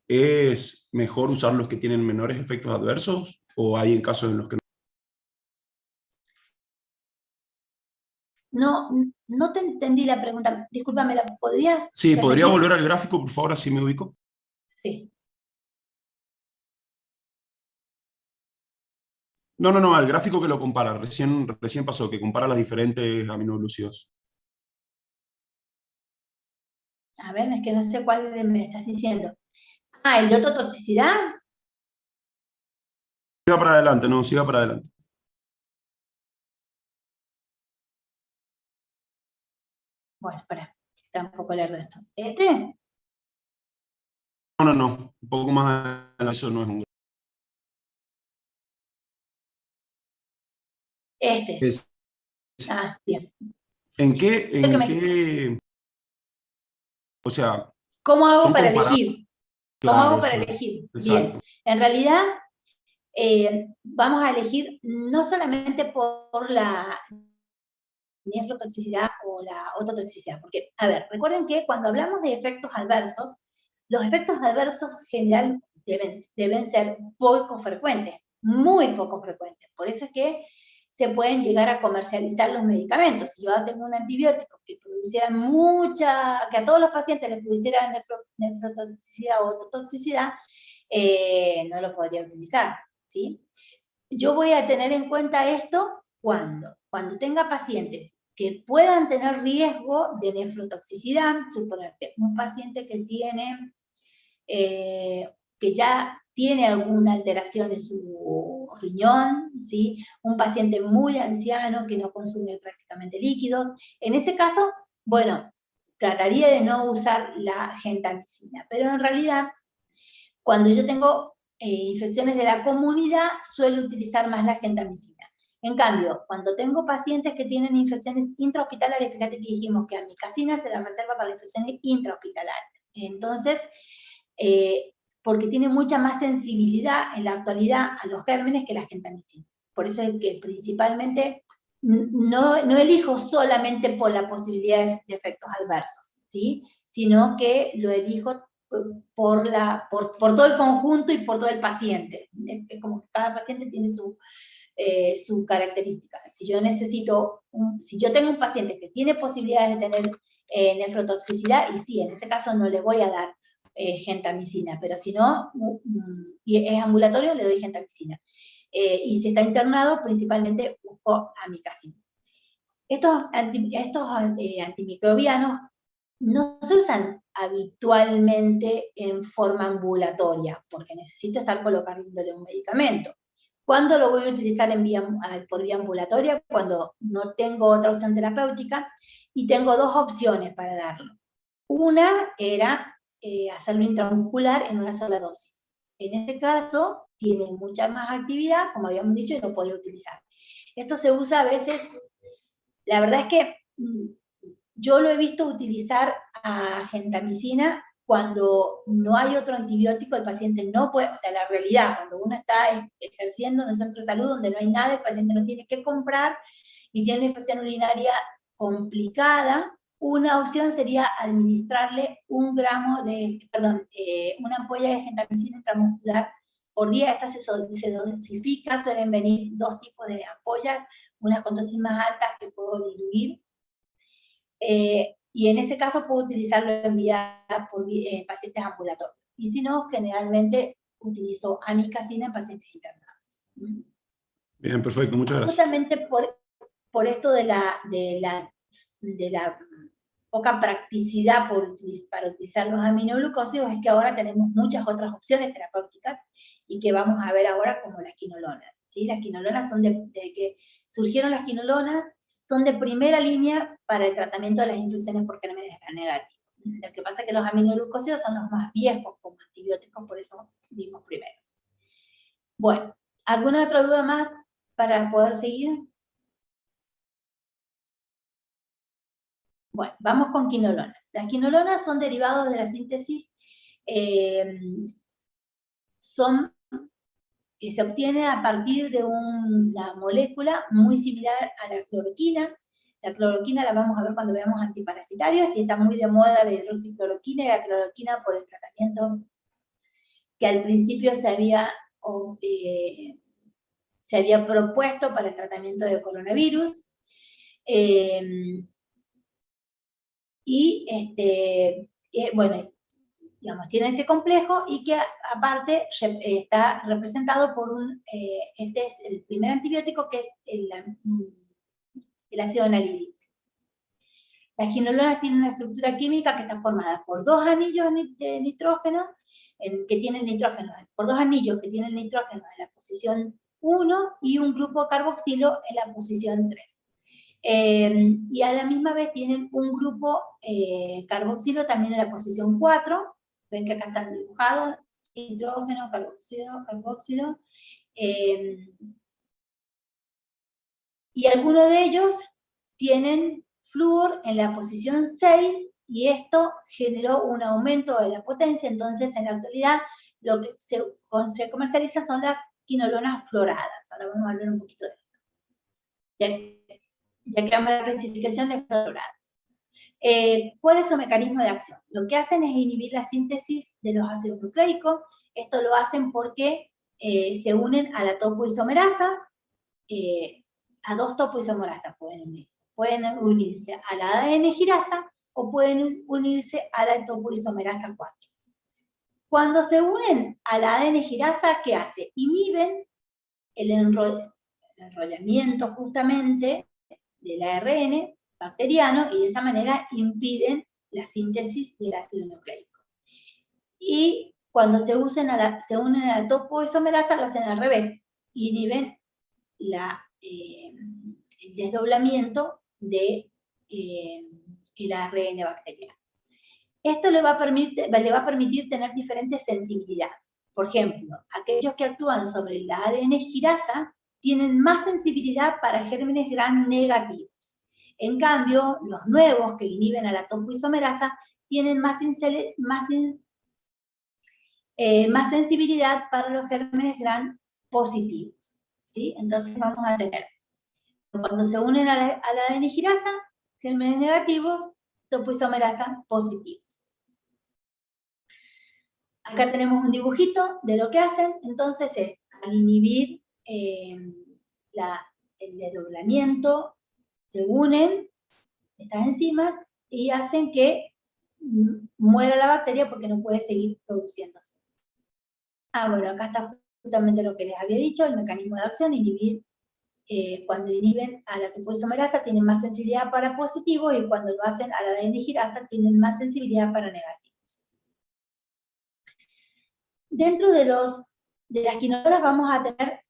Speaker 9: ¿es mejor usar los que tienen menores efectos adversos o hay en casos en los que no?
Speaker 1: No te entendí la pregunta. Discúlpame, ¿la podrías?
Speaker 9: Sí, ¿podría volver al gráfico, por favor, así me ubico?
Speaker 1: Sí.
Speaker 9: No, al gráfico que lo compara. Recién pasó, que compara las diferentes aminoglucósidos.
Speaker 1: A ver, es que no sé cuál me estás diciendo. Ah, ¿el de ototoxicidad?
Speaker 9: Siga para adelante, no, siga para adelante.
Speaker 1: Bueno, espera, tampoco leerlo esto.
Speaker 9: No, un poco más adelante, eso no es un... Es-
Speaker 1: Ah, bien.
Speaker 9: ¿En qué, o sea,
Speaker 1: ¿Cómo hago
Speaker 9: son
Speaker 1: para
Speaker 9: comparables?
Speaker 1: elegir? ¿Cómo
Speaker 9: Claro,
Speaker 1: hago para
Speaker 9: exacto,
Speaker 1: elegir?
Speaker 9: exacto.
Speaker 1: Bien, en realidad vamos a elegir no solamente por la nefrotoxicidad o la ototoxicidad, porque, a ver, recuerden que cuando hablamos de efectos adversos, los efectos adversos general deben ser poco frecuentes, muy poco frecuentes. Por eso es que se pueden llegar a comercializar los medicamentos. Si yo tengo un antibiótico que produciera que a todos los pacientes les produciera nefrotoxicidad o ototoxicidad, no lo podría utilizar, ¿sí? Yo voy a tener en cuenta esto cuando tenga pacientes que puedan tener riesgo de nefrotoxicidad, suponete, un paciente que tiene, que ya tiene alguna alteración en su riñón, ¿sí? Un paciente muy anciano que no consume prácticamente líquidos. En ese caso, bueno, trataría de no usar la gentamicina, pero en realidad, cuando yo tengo infecciones de la comunidad, suelo utilizar más la gentamicina. En cambio, cuando tengo pacientes que tienen infecciones intrahospitalarias, fíjate que dijimos que amikacina se la reserva para infecciones intrahospitalarias. Entonces, porque tiene mucha más sensibilidad en la actualidad a los gérmenes que la gentamicina. Por eso es que principalmente no elijo solamente por las posibilidades de efectos adversos, ¿sí? Sino que lo elijo por todo el conjunto y por todo el paciente. Es como que cada paciente tiene su característica. Si yo tengo un paciente que tiene posibilidades de tener nefrotoxicidad, y sí, en ese caso no le voy a dar gentamicina, pero si no, y es ambulatorio, le doy gentamicina. Y si está internado, principalmente busco amikacina. Estos antimicrobianos no se usan habitualmente en forma ambulatoria, porque necesito estar colocándole un medicamento. ¿Cuándo lo voy a utilizar por vía ambulatoria? Cuando no tengo otra opción terapéutica y tengo dos opciones para darlo. Una era hacerlo intramuscular en una sola dosis. En este caso, tiene mucha más actividad, como habíamos dicho, y lo podía utilizar. Esto se usa a veces, la verdad es que yo lo he visto utilizar a gentamicina cuando no hay otro antibiótico, el paciente no puede, o sea, la realidad, cuando uno está ejerciendo en un centro de salud donde no hay nada, el paciente no tiene que comprar y tiene una infección urinaria complicada, una opción sería administrarle una ampolla de gentamicina intramuscular por día. Esta se dosifica, suelen venir dos tipos de ampollas, unas con dosis más altas que puedo diluir. Y en ese caso puedo utilizarlo en pacientes ambulatorios. Y si no, generalmente utilizo amikacina en pacientes internados.
Speaker 9: Bien, perfecto, muchas gracias.
Speaker 1: Justamente por esto de la poca practicidad para utilizar los aminoglucósidos, es que ahora tenemos muchas otras opciones terapéuticas y que vamos a ver ahora, como las quinolonas, ¿sí? Las quinolonas son de que surgieron las quinolonas, son de primera línea para el tratamiento de las infecciones por gérmenes gram negativos. Lo que pasa es que los aminoglucósidos son los más viejos como antibióticos, por eso vimos primero. Bueno, ¿alguna otra duda más para poder seguir? Bueno, vamos con quinolonas. Las quinolonas son derivados de la síntesis, se obtiene a partir de una molécula muy similar a la cloroquina. La cloroquina la vamos a ver cuando veamos antiparasitarios, y está muy de moda la hidroxicloroquina y la cloroquina por el tratamiento que al principio se había propuesto para el tratamiento de coronavirus. Bueno, digamos, tiene este complejo y que aparte está representado por este es el primer antibiótico, que es el ácido anhídrico. Las quinolonas tienen una estructura química que está formada por dos anillos de nitrógeno que tienen nitrógeno, por 2 anillos que tienen nitrógeno en la posición 1 y un grupo carboxilo en la posición 3. Y a la misma vez tienen un grupo carboxilo también en la posición 4, ven que acá están dibujados, nitrógeno, carboxilo, y algunos de ellos tienen flúor en la posición 6, y esto generó un aumento de la potencia. Entonces en la actualidad lo que se comercializa son las quinolonas fluoradas. Ahora vamos a hablar un poquito de esto, ya que vamos a la clasificación de fluoradas. ¿Cuál es su mecanismo de acción? Lo que hacen es inhibir la síntesis de los ácidos nucleicos. Esto lo hacen porque se unen a la topoisomerasa, a 2 topoisomerasas pueden unirse. Pueden unirse a la ADN girasa o pueden unirse a la topoisomerasa 4. Cuando se unen a la ADN girasa, ¿qué hace? Inhiben el enrollamiento justamente del ARN bacteriano, y de esa manera impiden la síntesis del ácido nucleico. Y cuando se unen a la topoisomerasa, lo hacen al revés, inhiben el desdoblamiento del ARN bacteriano. Esto le va a permitir tener diferente sensibilidad. Por ejemplo, aquellos que actúan sobre la ADN girasa tienen más sensibilidad para gérmenes gram negativos. En cambio, los nuevos que inhiben a la topoisomerasa tienen más sensibilidad para los gérmenes gram positivos, ¿sí? Entonces vamos a tener, cuando se unen a la ADN girasa, gérmenes negativos, topoisomerasa positivos. Acá tenemos un dibujito de lo que hacen. Entonces es, al inhibir el desdoblamiento, se unen estas enzimas y hacen que muera la bacteria porque no puede seguir produciéndose. Bueno, acá está justamente lo que les había dicho, el mecanismo de acción, inhibir. Cuando inhiben a la topoisomerasa tienen más sensibilidad para positivos, y cuando lo hacen a la ADN girasa tienen más sensibilidad para negativos. Dentro de las quinolonas vamos a tener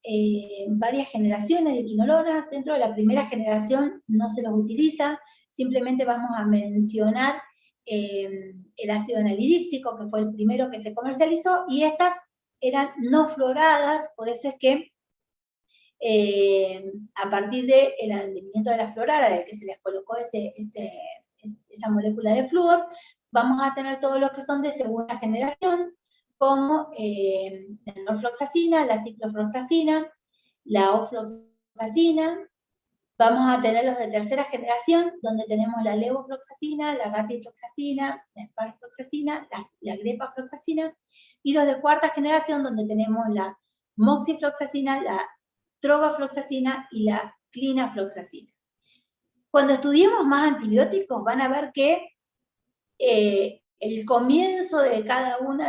Speaker 1: varias generaciones de quinolonas. Dentro de la primera generación no se los utiliza, simplemente vamos a mencionar el ácido anhidríxico, que fue el primero que se comercializó, y estas eran no fluoradas. Por eso es que a partir del advenimiento de la fluorara, de que se les colocó esa molécula de flúor, vamos a tener todos los que son de segunda generación, como la norfloxacina, la ciclofloxacina, la ofloxacina. Vamos a tener los de tercera generación, donde tenemos la levofloxacina, la gatifloxacina, la sparfloxacina, la grepafloxacina, y los de cuarta generación, donde tenemos la moxifloxacina, la trovafloxacina y la clinafloxacina. Cuando estudiemos más antibióticos, van a ver que el comienzo de cada una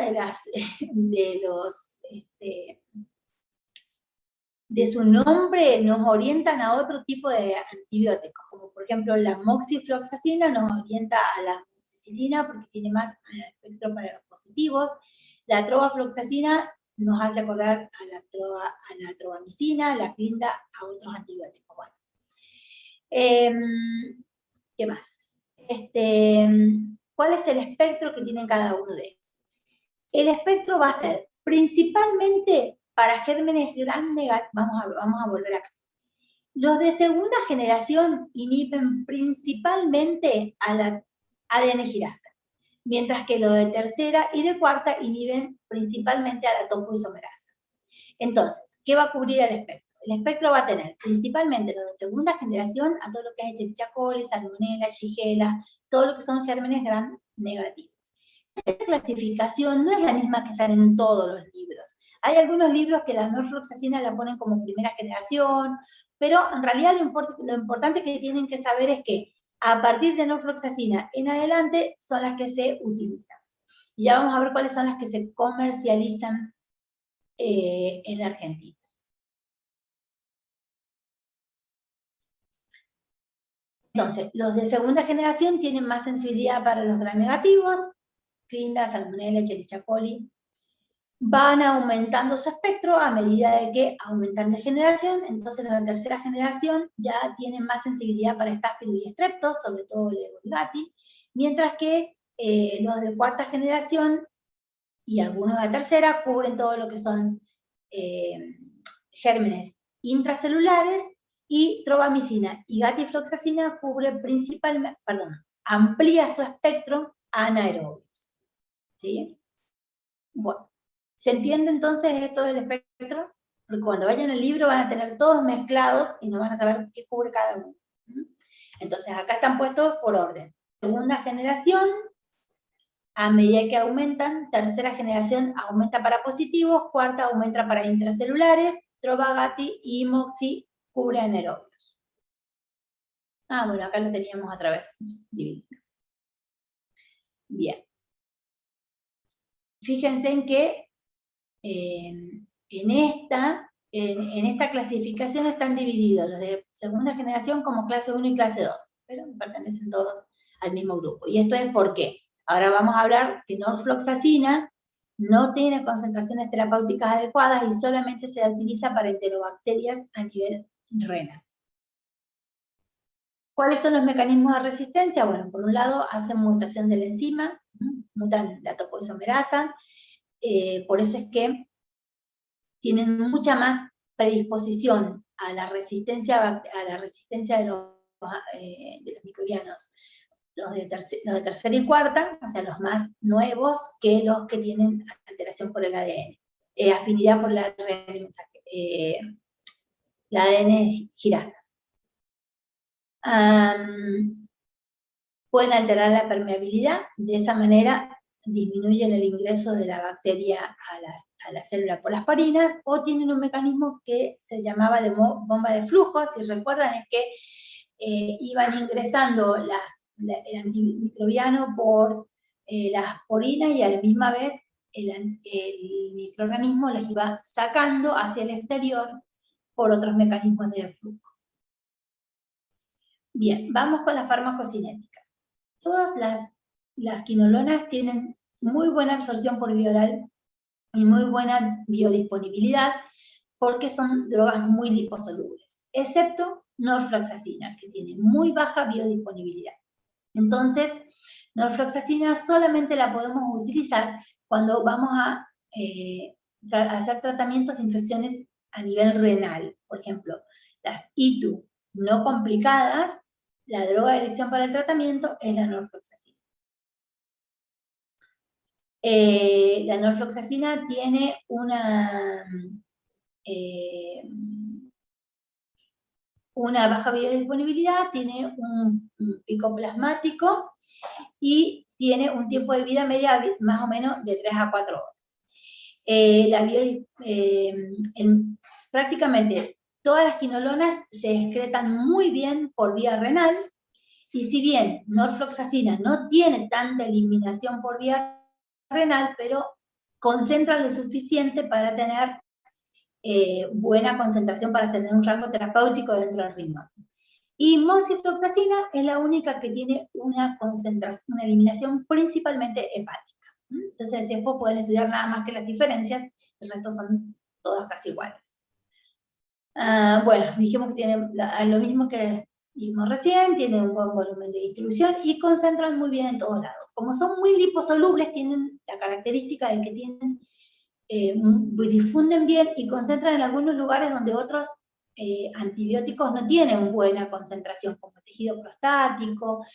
Speaker 1: de su nombre nos orientan a otro tipo de antibióticos, como por ejemplo la moxifloxacina nos orienta a la amoxicilina porque tiene más espectro para los positivos. La trovafloxacina nos hace acordar a la trovamicina, la clinda a otros antibióticos. Bueno. ¿Qué más? ¿Cuál es el espectro que tienen cada uno de ellos? El espectro va a ser principalmente para gérmenes gram negativos. Vamos a volver acá. Los de segunda generación inhiben principalmente a la ADN girasa, mientras que los de tercera y de cuarta inhiben principalmente a la topoisomerasa. Entonces, ¿qué va a cubrir el espectro? El espectro va a tener principalmente los de segunda generación, a todo lo que es Escherichia coli, Salmonella, Shigella, todo lo que son gérmenes gram negativos. Esta clasificación no es la misma que sale en todos los libros. Hay algunos libros que la norfloxacina la ponen como primera generación, pero en realidad lo importante que tienen que saber es que a partir de norfloxacina en adelante son las que se utilizan. Y ya vamos a ver cuáles son las que se comercializan en la Argentina. Entonces, los de segunda generación tienen más sensibilidad para los gram negativos, clinda, salmonella, Escherichia coli. van aumentando su espectro a medida de que aumentan de generación. Entonces los de tercera generación ya tienen más sensibilidad para Staphylo y Strepto, sobre todo el Legorigati, mientras que los de cuarta generación y algunos de tercera cubren todo lo que son gérmenes intracelulares, y trovamicina y gatifloxacina cubre principalmente, amplía su espectro a anaerobios. ¿Sí? Bueno, ¿se entiende entonces esto del espectro? Porque cuando vayan al libro van a tener todos mezclados y no van a saber qué cubre cada uno. Entonces acá están puestos por orden. Segunda generación, a medida que aumentan, tercera generación aumenta para positivos, cuarta aumenta para intracelulares, Trovagati y Moxi cubre anaerobios. Ah, bueno, acá lo teníamos otra vez dividido. Bien. Fíjense en que en esta clasificación están divididos los de segunda generación como clase 1 y clase 2, pero pertenecen todos al mismo grupo. Y esto es por qué. Ahora vamos a hablar que norfloxacina no tiene concentraciones terapéuticas adecuadas y solamente se utiliza para enterobacterias a nivel renal. ¿Cuáles son los mecanismos de resistencia? Bueno, por un lado hacen mutación de la enzima, mutan la topoisomerasa, por eso es que tienen mucha más predisposición a la resistencia de los microbianos, los de tercera y cuarta, o sea, los más nuevos, que los que tienen alteración por el ADN, afinidad por la ADN girasa. Pueden alterar la permeabilidad, de esa manera disminuyen el ingreso de la bacteria a la célula por las porinas, o tienen un mecanismo que se llamaba de bomba de flujo. Si recuerdan, es que iban ingresando el antimicrobiano por las porinas, y a la misma vez el microorganismo las iba sacando hacia el exterior por otros mecanismos de flujo. Bien, vamos con la farmacocinética. Todas las quinolonas tienen muy buena absorción por vía oral y muy buena biodisponibilidad, porque son drogas muy liposolubles, excepto norfloxacina, que tiene muy baja biodisponibilidad. Entonces, norfloxacina solamente la podemos utilizar cuando vamos a hacer tratamientos de infecciones a nivel renal. Por ejemplo, las ITU no complicadas, la droga de elección para el tratamiento es la norfloxacina. La norfloxacina tiene una baja biodisponibilidad, tiene un pico plasmático y tiene un tiempo de vida media más o menos de 3 a 4 horas. Prácticamente todas las quinolonas se excretan muy bien por vía renal, y si bien norfloxacina no tiene tanta eliminación por vía renal, pero concentra lo suficiente para tener buena concentración, para tener un rango terapéutico dentro del riñón. Y moxifloxacina es la única que tiene una eliminación principalmente hepática. Entonces después pueden estudiar nada más que las diferencias, el resto son todas casi iguales. Bueno, dijimos que tienen lo mismo que vimos recién, tienen un buen volumen de distribución y concentran muy bien en todos lados. Como son muy liposolubles, tienen la característica de que difunden bien y concentran en algunos lugares donde otros antibióticos no tienen buena concentración, como tejido prostático,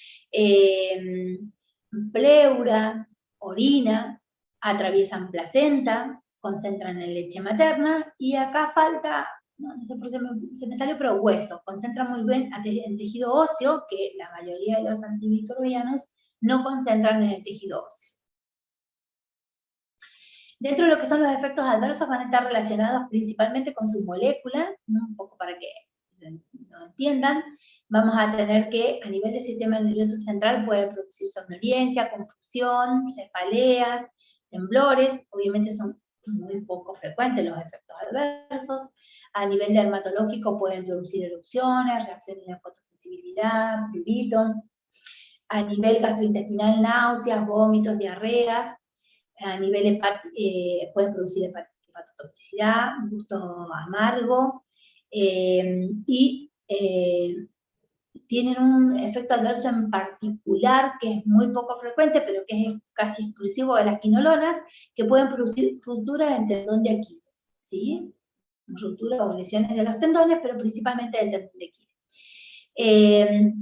Speaker 1: pleura, orina, atraviesan placenta, concentran en leche materna, y acá falta, no sé por qué se me salió, pero hueso, concentran muy bien en tejido óseo, que la mayoría de los antimicrobianos no concentran en el tejido óseo. Dentro de lo que son los efectos adversos van a estar relacionados principalmente con su molécula, un poco para que lo entiendan. Vamos a tener que a nivel del sistema nervioso central puede producir somnolencia, confusión, cefaleas, temblores. Obviamente son muy poco frecuentes los efectos adversos. A nivel dermatológico pueden producir erupciones, reacciones de fotosensibilidad, prurito. A nivel gastrointestinal, náuseas, vómitos, diarreas. a nivel pueden producir hepatotoxicidad, un gusto amargo, y tienen un efecto adverso en particular que es muy poco frecuente, pero que es casi exclusivo de las quinolonas, que pueden producir ruptura del tendón de Aquiles, ¿sí? Ruptura o lesiones de los tendones, pero principalmente del tendón de Aquiles.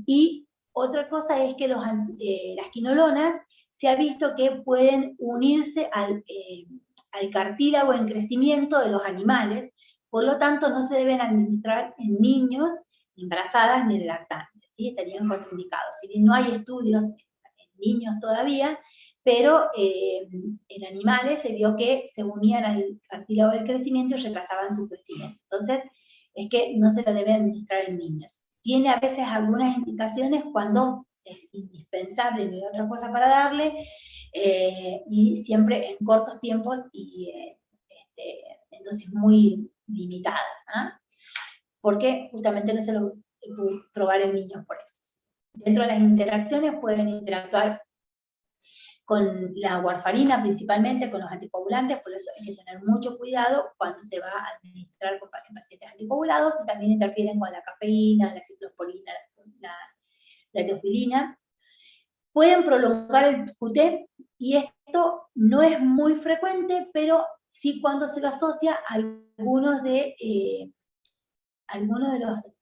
Speaker 1: Y otra cosa es que las quinolonas se ha visto que pueden unirse al cartílago en crecimiento de los animales, por lo tanto no se deben administrar en niños, ni embarazadas, ni en lactantes, ¿sí? Estarían contraindicados. Si bien no hay estudios en niños todavía, pero en animales se vio que se unían al cartílago del crecimiento y retrasaban su crecimiento. Entonces, es que no se lo debe administrar en niños. Tiene a veces algunas indicaciones cuando es indispensable, no hay otra cosa para darle, y siempre en cortos tiempos y en dosis muy limitadas, ¿eh? Porque justamente no se lo puede probar en niños por eso. Dentro de las interacciones pueden interactuar con la warfarina principalmente, con los anticoagulantes, por eso hay que tener mucho cuidado cuando se va a administrar en pacientes anticoagulados, y también interfieren con la cafeína, la ciclosporina, la teofilina. Pueden prolongar el QT, y esto no es muy frecuente, pero sí cuando se lo asocia a algunos de los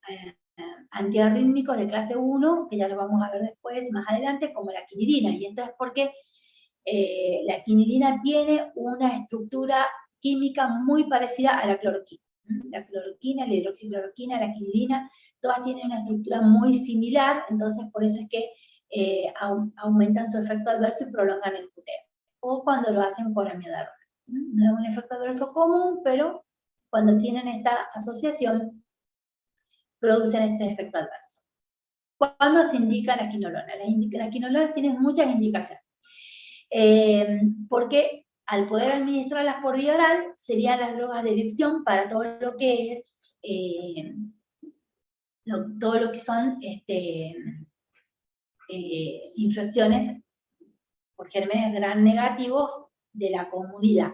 Speaker 1: antiarrítmicos de clase 1, que ya lo vamos a ver después, más adelante, como la quinidina, y esto es porque la quinidina tiene una estructura química muy parecida a la cloroquina. La cloroquina, la hidroxicloroquina, la quinidina, todas tienen una estructura muy similar, entonces por eso es que aumentan su efecto adverso y prolongan el QT. O cuando lo hacen con amidarola. No es un efecto adverso común, pero cuando tienen esta asociación, producen este efecto adverso. ¿Cuándo se indican las quinolonas? Las quinolonas tienen muchas indicaciones. Porque al poder administrarlas por vía oral, serían las drogas de elección para todo lo que es, todo lo que son infecciones por gérmenes gram negativos de la comunidad.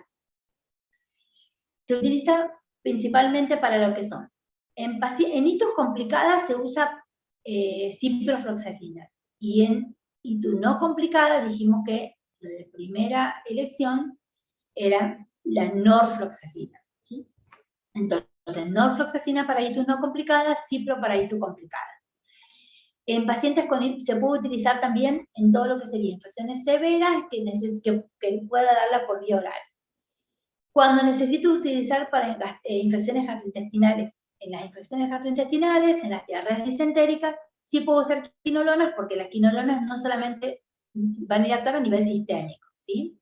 Speaker 1: Se utiliza principalmente para lo que son. En hitos complicadas se usa ciprofloxacina, y en hitos no complicadas dijimos que la de primera elección era la norfloxacina, ¿sí? Entonces, norfloxacina para hitos no complicadas, cipro para hitos complicadas. En pacientes se puede utilizar también en todo lo que sería infecciones severas que pueda darla por vía oral. Cuando necesito utilizar para infecciones gastrointestinales, en las infecciones gastrointestinales, en las diarreas disentéricas, sí puedo usar quinolonas, porque las quinolonas no solamente van a actuar a nivel sistémico, ¿sí?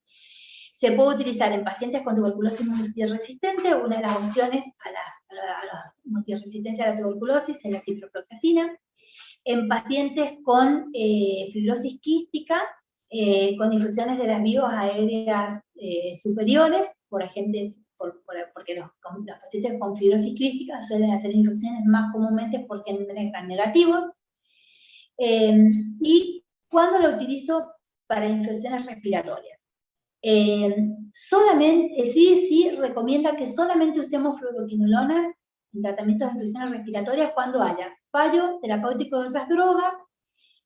Speaker 1: Se puede utilizar en pacientes con tuberculosis multiresistente. Una de las opciones a la multiresistencia a la tuberculosis es la ciprofloxacina. En pacientes con fibrosis quística, con infecciones de las vías aéreas superiores, porque los pacientes con fibrosis quística suelen hacer infecciones más comúnmente por gérmenes gram negativos. Y cuando lo utilizo para infecciones respiratorias. Sí recomienda que solamente usemos fluoroquinolonas en tratamientos de infecciones respiratorias cuando haya fallo terapéutico de otras drogas,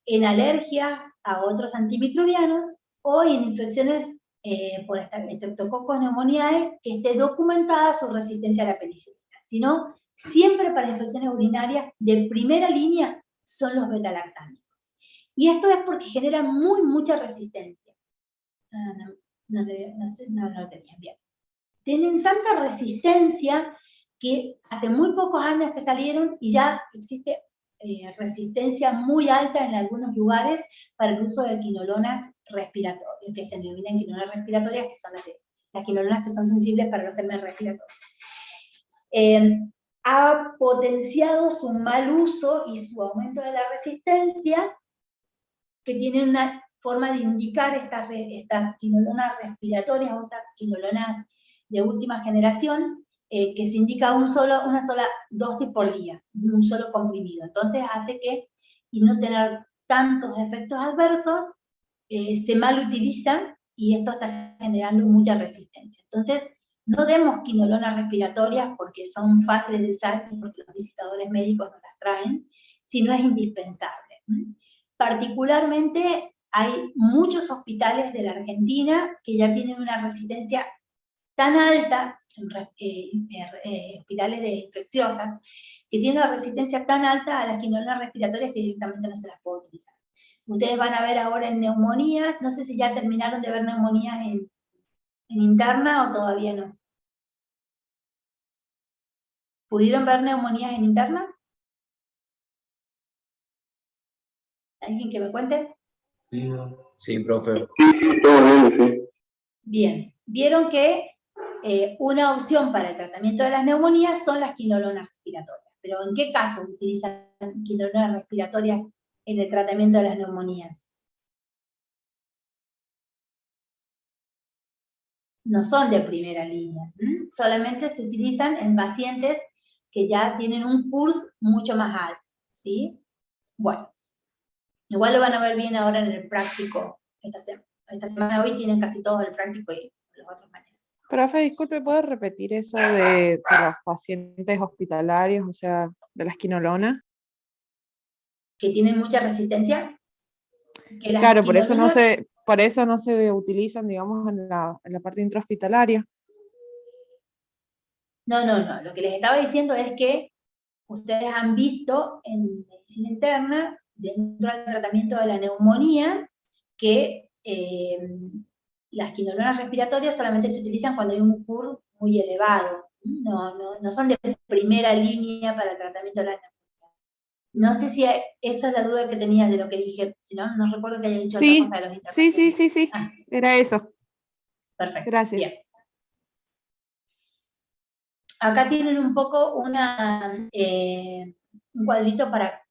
Speaker 1: en alergias a otros antimicrobianos, o en infecciones por Streptococcus pneumoniae que esté documentada su resistencia a la penicilina. Si no, siempre para infecciones urinarias de primera línea son los betalactámicos. Y esto es porque generan mucha resistencia. No lo tenían bien. Tienen tanta resistencia que hace muy pocos años que salieron y ya existe resistencia muy alta en algunos lugares para el uso de quinolonas respiratorias, que se denominan quinolonas respiratorias, que son las quinolonas que son sensibles para los gérmenes respiratorios. Ha potenciado su mal uso y su aumento de la resistencia, que tienen una forma de indicar estas quinolonas respiratorias o estas quinolonas de última generación, que se indica una sola dosis por día, un solo comprimido. Entonces hace que, y no tener tantos efectos adversos, se mal utilizan y esto está generando mucha resistencia. Entonces, no demos quinolonas respiratorias porque son fáciles de usar y porque los visitadores médicos nos las traen, si no es indispensable. Particularmente, hay muchos hospitales de la Argentina que ya tienen una resistencia tan alta, hospitales de infecciosas, que tienen una resistencia tan alta a las quinolonas respiratorias que directamente no se las puede utilizar. Ustedes van a ver ahora en neumonías, no sé si ya terminaron de ver neumonías en interna o todavía no. ¿Pudieron ver neumonías en interna? ¿Alguien que me cuente?
Speaker 8: Sí, profe.
Speaker 3: Sí, todo bien, sí.
Speaker 1: Bien, vieron que una opción para el tratamiento de las neumonías son las quinolonas respiratorias. Pero ¿en qué caso utilizan quinolonas respiratorias en el tratamiento de las neumonías? No son de primera línea, solamente se utilizan en pacientes que ya tienen un curso mucho más alto, ¿sí? Bueno, igual lo van a ver bien ahora en el práctico, esta semana hoy tienen casi todo el práctico y los otros mañana.
Speaker 2: Profe, disculpe, ¿puede repetir eso de los pacientes hospitalarios, o sea, de las quinolonas?
Speaker 1: Que tienen mucha resistencia. Que las
Speaker 2: Claro, por eso no
Speaker 1: quinolonas
Speaker 2: se utilizan, digamos, en la parte intrahospitalaria.
Speaker 1: No, lo que les estaba diciendo es que ustedes han visto en medicina interna, dentro del tratamiento de la neumonía, que las quinolonas respiratorias solamente se utilizan cuando hay un CUR muy elevado, no son de primera línea para el tratamiento de la neumonía. No sé si esa es la duda que tenías de lo que dije, si no recuerdo que haya dicho otra cosa de los internos.
Speaker 2: Sí, era eso.
Speaker 1: Perfecto,
Speaker 2: Gracias.
Speaker 1: bien. Acá tienen un poco un cuadrito para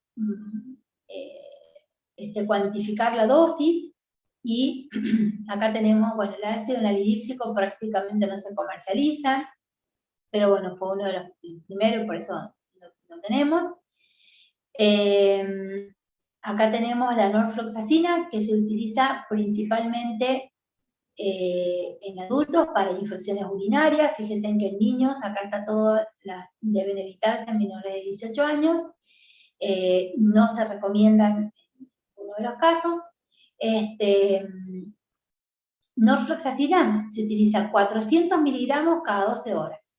Speaker 1: cuantificar la dosis, y acá tenemos, bueno, el ácido nalidíxico prácticamente no se comercializa, pero bueno, fue uno de los primeros, por eso lo tenemos. Acá tenemos la norfloxacina, que se utiliza principalmente en adultos para infecciones urinarias. Fíjense que en niños, acá está todo, deben evitarse en menores de 18 años, no se recomienda en uno de los casos. Norfloxacina se utiliza 400 miligramos cada 12 horas.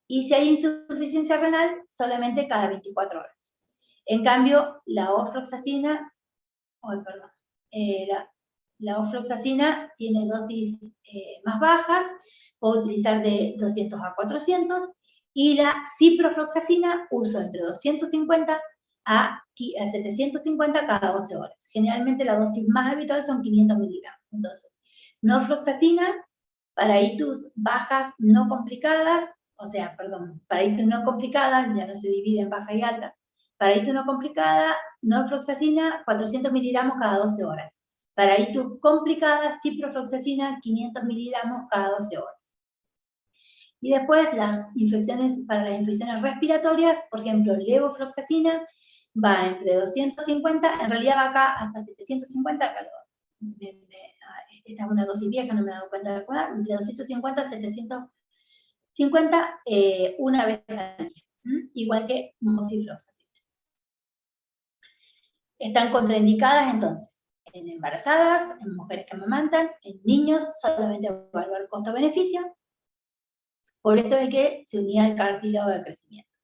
Speaker 1: Y si hay insuficiencia renal, solamente cada 24 horas. En cambio, la ofloxacina, la ofloxacina tiene dosis más bajas, puedo utilizar de 200 a 400, y la ciprofloxacina uso entre 250 a 750 cada 12 horas. Generalmente la dosis más habitual son 500 miligramos. Entonces, norfloxacina para ictus bajas no complicadas, para ictus no complicadas, ya no se divide en baja y alta. Para ictus no complicada, norfloxacina 400 miligramos cada 12 horas. Para ictus complicadas, ciprofloxacina 500 miligramos cada 12 horas. Y después para las infecciones respiratorias, por ejemplo, levofloxacina va entre 250, en realidad va acá hasta 750, esta es una dosis vieja, no me he dado cuenta de cuál, entre 250 y 750 una vez al día, igual que moxifloxacina. Están contraindicadas entonces en embarazadas, en mujeres que amamantan, en niños, solamente evaluar costo-beneficio. Por esto es que se unía el cartílago de crecimiento.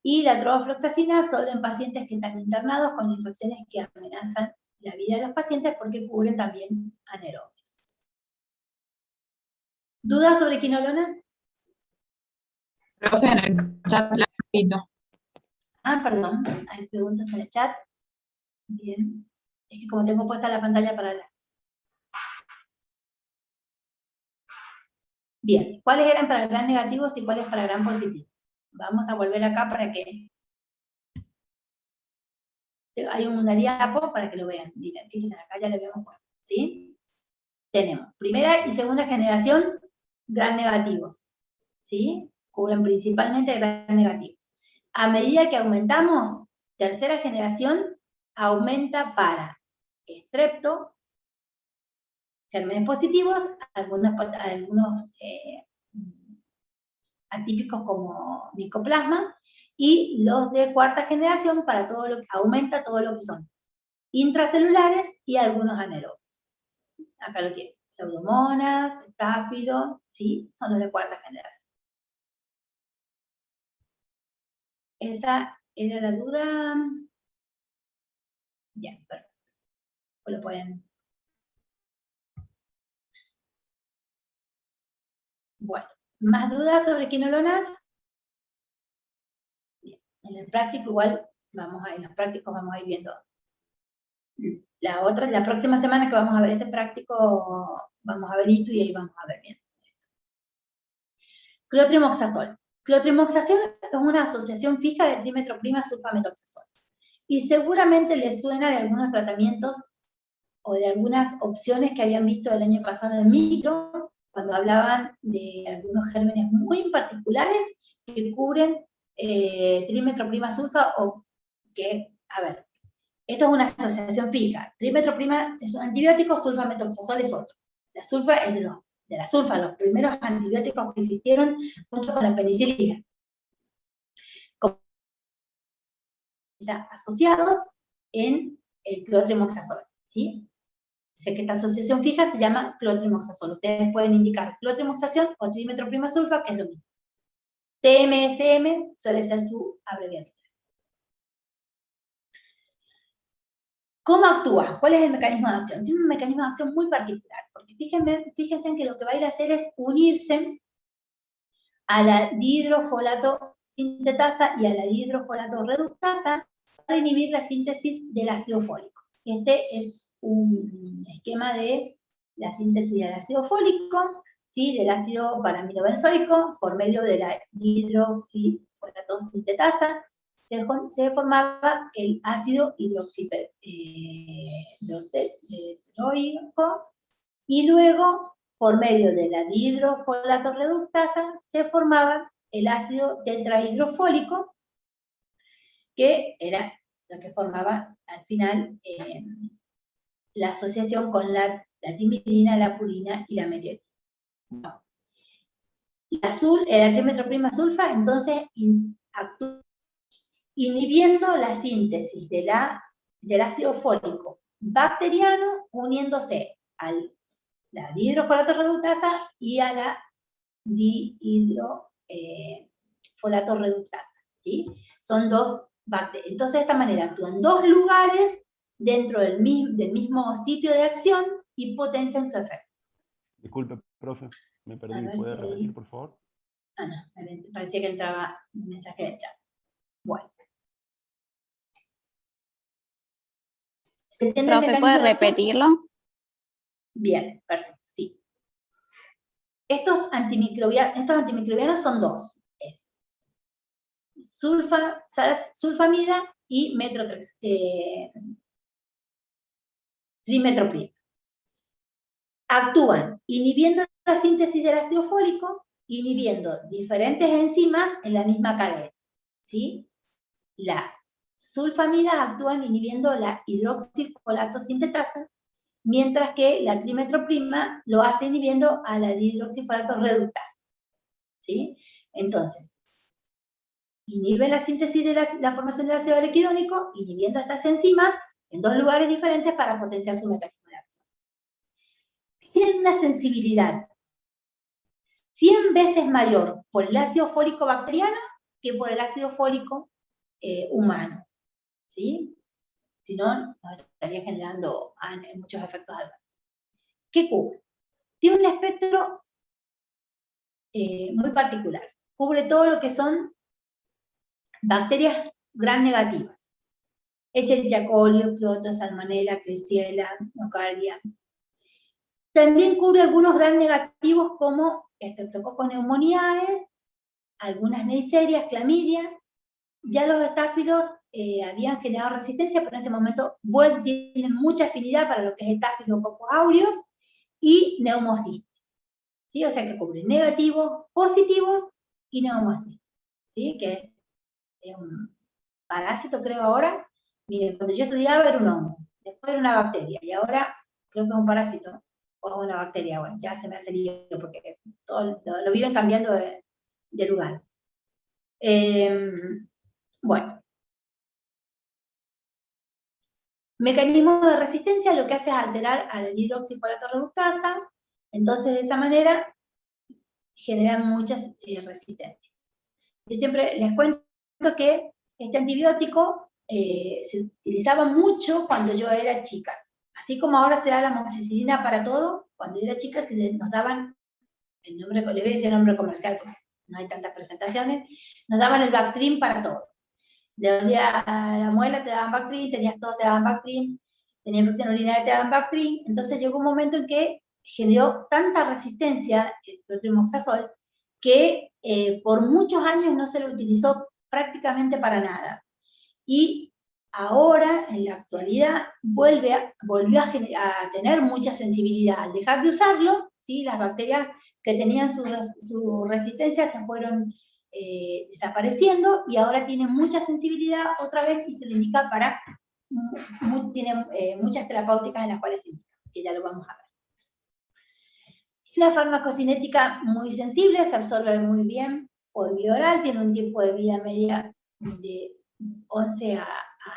Speaker 1: Y la trovafloxacina solo en pacientes que están internados con infecciones que amenazan la vida de los pacientes, porque cubren también anaerobios. ¿Dudas sobre quinolonas?
Speaker 5: Profe, en el chat la escrito.
Speaker 1: Perdón, hay preguntas en el chat. Bien. Es que como tengo puesta la pantalla para hablar. Bien, ¿cuáles eran para gran negativos y cuáles para gran positivo? Vamos a volver acá para que... Hay una diapo para que lo vean. Miren, fíjense, acá ya lo vemos, ¿sí? Tenemos primera y segunda generación, gran negativos, ¿sí? Cubren principalmente gran negativos. A medida que aumentamos, tercera generación aumenta para estrepto, gérmenes positivos, algunos atípicos como micoplasma, y los de cuarta generación para todo lo que aumenta todo lo que son intracelulares y algunos anaerobios. Acá lo tienen, pseudomonas, estáfilos, ¿sí? Son los de cuarta generación. Esa era la duda. Bien, perfecto. Pues lo pueden. Bueno, ¿más dudas sobre quinolonas? Bien, en el práctico igual, en los prácticos vamos a ir viendo. La próxima semana que vamos a ver este práctico, vamos a ver esto y ahí vamos a ver bien. Clotrimoxazol. Clotrimoxazol es una asociación fija de trimetroprima sulfametoxazol. Y seguramente les suena de algunos tratamientos o de algunas opciones que habían visto el año pasado en micro, cuando hablaban de algunos gérmenes muy particulares que cubren trimetroprima sulfa o que, a ver, esto es una asociación fija. Trimetroprima es un antibiótico, sulfametoxazol es otro. La sulfa es de la sulfa, los primeros antibióticos que existieron junto con la penicilina. Asociados en el clotrimoxazol, ¿sí? O sea que esta asociación fija se llama clotrimoxazol. Ustedes pueden indicar clotrimoxazol o trimetroprima sulfa, que es lo mismo. TMSM suele ser su abreviatura. ¿Cómo actúa? ¿Cuál es el mecanismo de acción? Tiene un mecanismo de acción muy particular, porque fíjense en que lo que va a ir a hacer es unirse a la dihidrofolato sintetasa y a la dihidrofolato reductasa para inhibir la síntesis del ácido fólico. Este es un esquema de la síntesis del ácido fólico, ¿sí? Del ácido paramidobenzoico, por medio de la dihidroxifolato sintetasa, se formaba el ácido hidroxiteroico, y luego, por medio de la dihidrofolato reductasa, se formaba el ácido tetrahidrofólico, que era lo que formaba al final la asociación con la timidina, la purina y la metionina. La trimetroprima sulfa, entonces, actúa inhibiendo la síntesis del ácido fólico bacteriano, uniéndose a la dihidrofolato reductasa y a la dihidrofolato reductasa, ¿sí? Son dos bacterias. Entonces, de esta manera actúan dos lugares dentro del mismo sitio de acción y potencian su efecto.
Speaker 9: Disculpe, profe, me perdí. ¿Puede repetir, por favor?
Speaker 1: Ah, no, me parecía que entraba un mensaje de chat. Bueno.
Speaker 10: Profe, ¿puede repetirlo?
Speaker 1: Bien, perfecto, sí. Estos antimicrobianos son dos. Es sulfamida y trimetroprima. Actúan inhibiendo la síntesis del ácido fólico, inhibiendo diferentes enzimas en la misma cadena, ¿sí? La sulfamida actúan inhibiendo la hidroxifolato sintetasa, mientras que la trimetroprima lo hace inhibiendo a la dihidroxifolato reductasa, ¿sí? Entonces, inhibe la síntesis de la formación del ácido araquidónico, inhibiendo estas enzimas en dos lugares diferentes para potenciar su mecanismo de acción. Tienen una sensibilidad 100 veces mayor por el ácido fólico bacteriano que por el ácido fólico humano, ¿sí? Si no, nos estaría generando muchos efectos adversos. ¿Qué cubre? Tiene un espectro muy particular. Cubre todo lo que son bacterias gram negativas. Escherichia coli, Proto, Salmonella, Klebsiella, Nocardia. También cubre algunos gram negativos como Streptococcus pneumoniae, algunas Neisseria, Clamidia. Ya los estáfilos habían generado resistencia, pero en este momento tienen mucha afinidad para lo que es Staphylococcus aureus y neumocistis, ¿sí? O sea que cubre negativos, positivos y neumocistis, ¿sí? Que es un parásito, creo ahora. Miren, cuando yo estudiaba era un hongo, después era una bacteria, y ahora creo que es un parásito. o una bacteria. Bueno, ya se me hace lío porque todo lo viven cambiando de lugar. Bueno. Mecanismo de resistencia lo que hace es alterar a la hidroxifolato reductasa, entonces de esa manera generan muchas resistencias. Yo siempre les cuento que este antibiótico se utilizaba mucho cuando yo era chica. Así como ahora se da la amoxicilina para todo, cuando yo era chica nos daban, el nombre, les voy a decir el nombre comercial porque no hay tantas presentaciones, nos daban el Bactrim para todo. Le dolía a la muela, te daban Bactrim, tenías tos, te daban Bactrim, tenías infección urinaria, te daban Bactrim. Entonces llegó un momento en que generó tanta resistencia el clotrimazol que por muchos años no se lo utilizó prácticamente para nada. Y ahora, en la actualidad, volvió a tener mucha sensibilidad. Al dejar de usarlo, ¿sí? Las bacterias que tenían su resistencia se fueron desapareciendo y ahora tiene mucha sensibilidad otra vez y se lo indica para, tiene muchas terapéuticas en las cuales se indica, que ya lo vamos a ver. La farmacocinética muy sensible, se absorbe muy bien por vía oral, tiene un tiempo de vida media de 11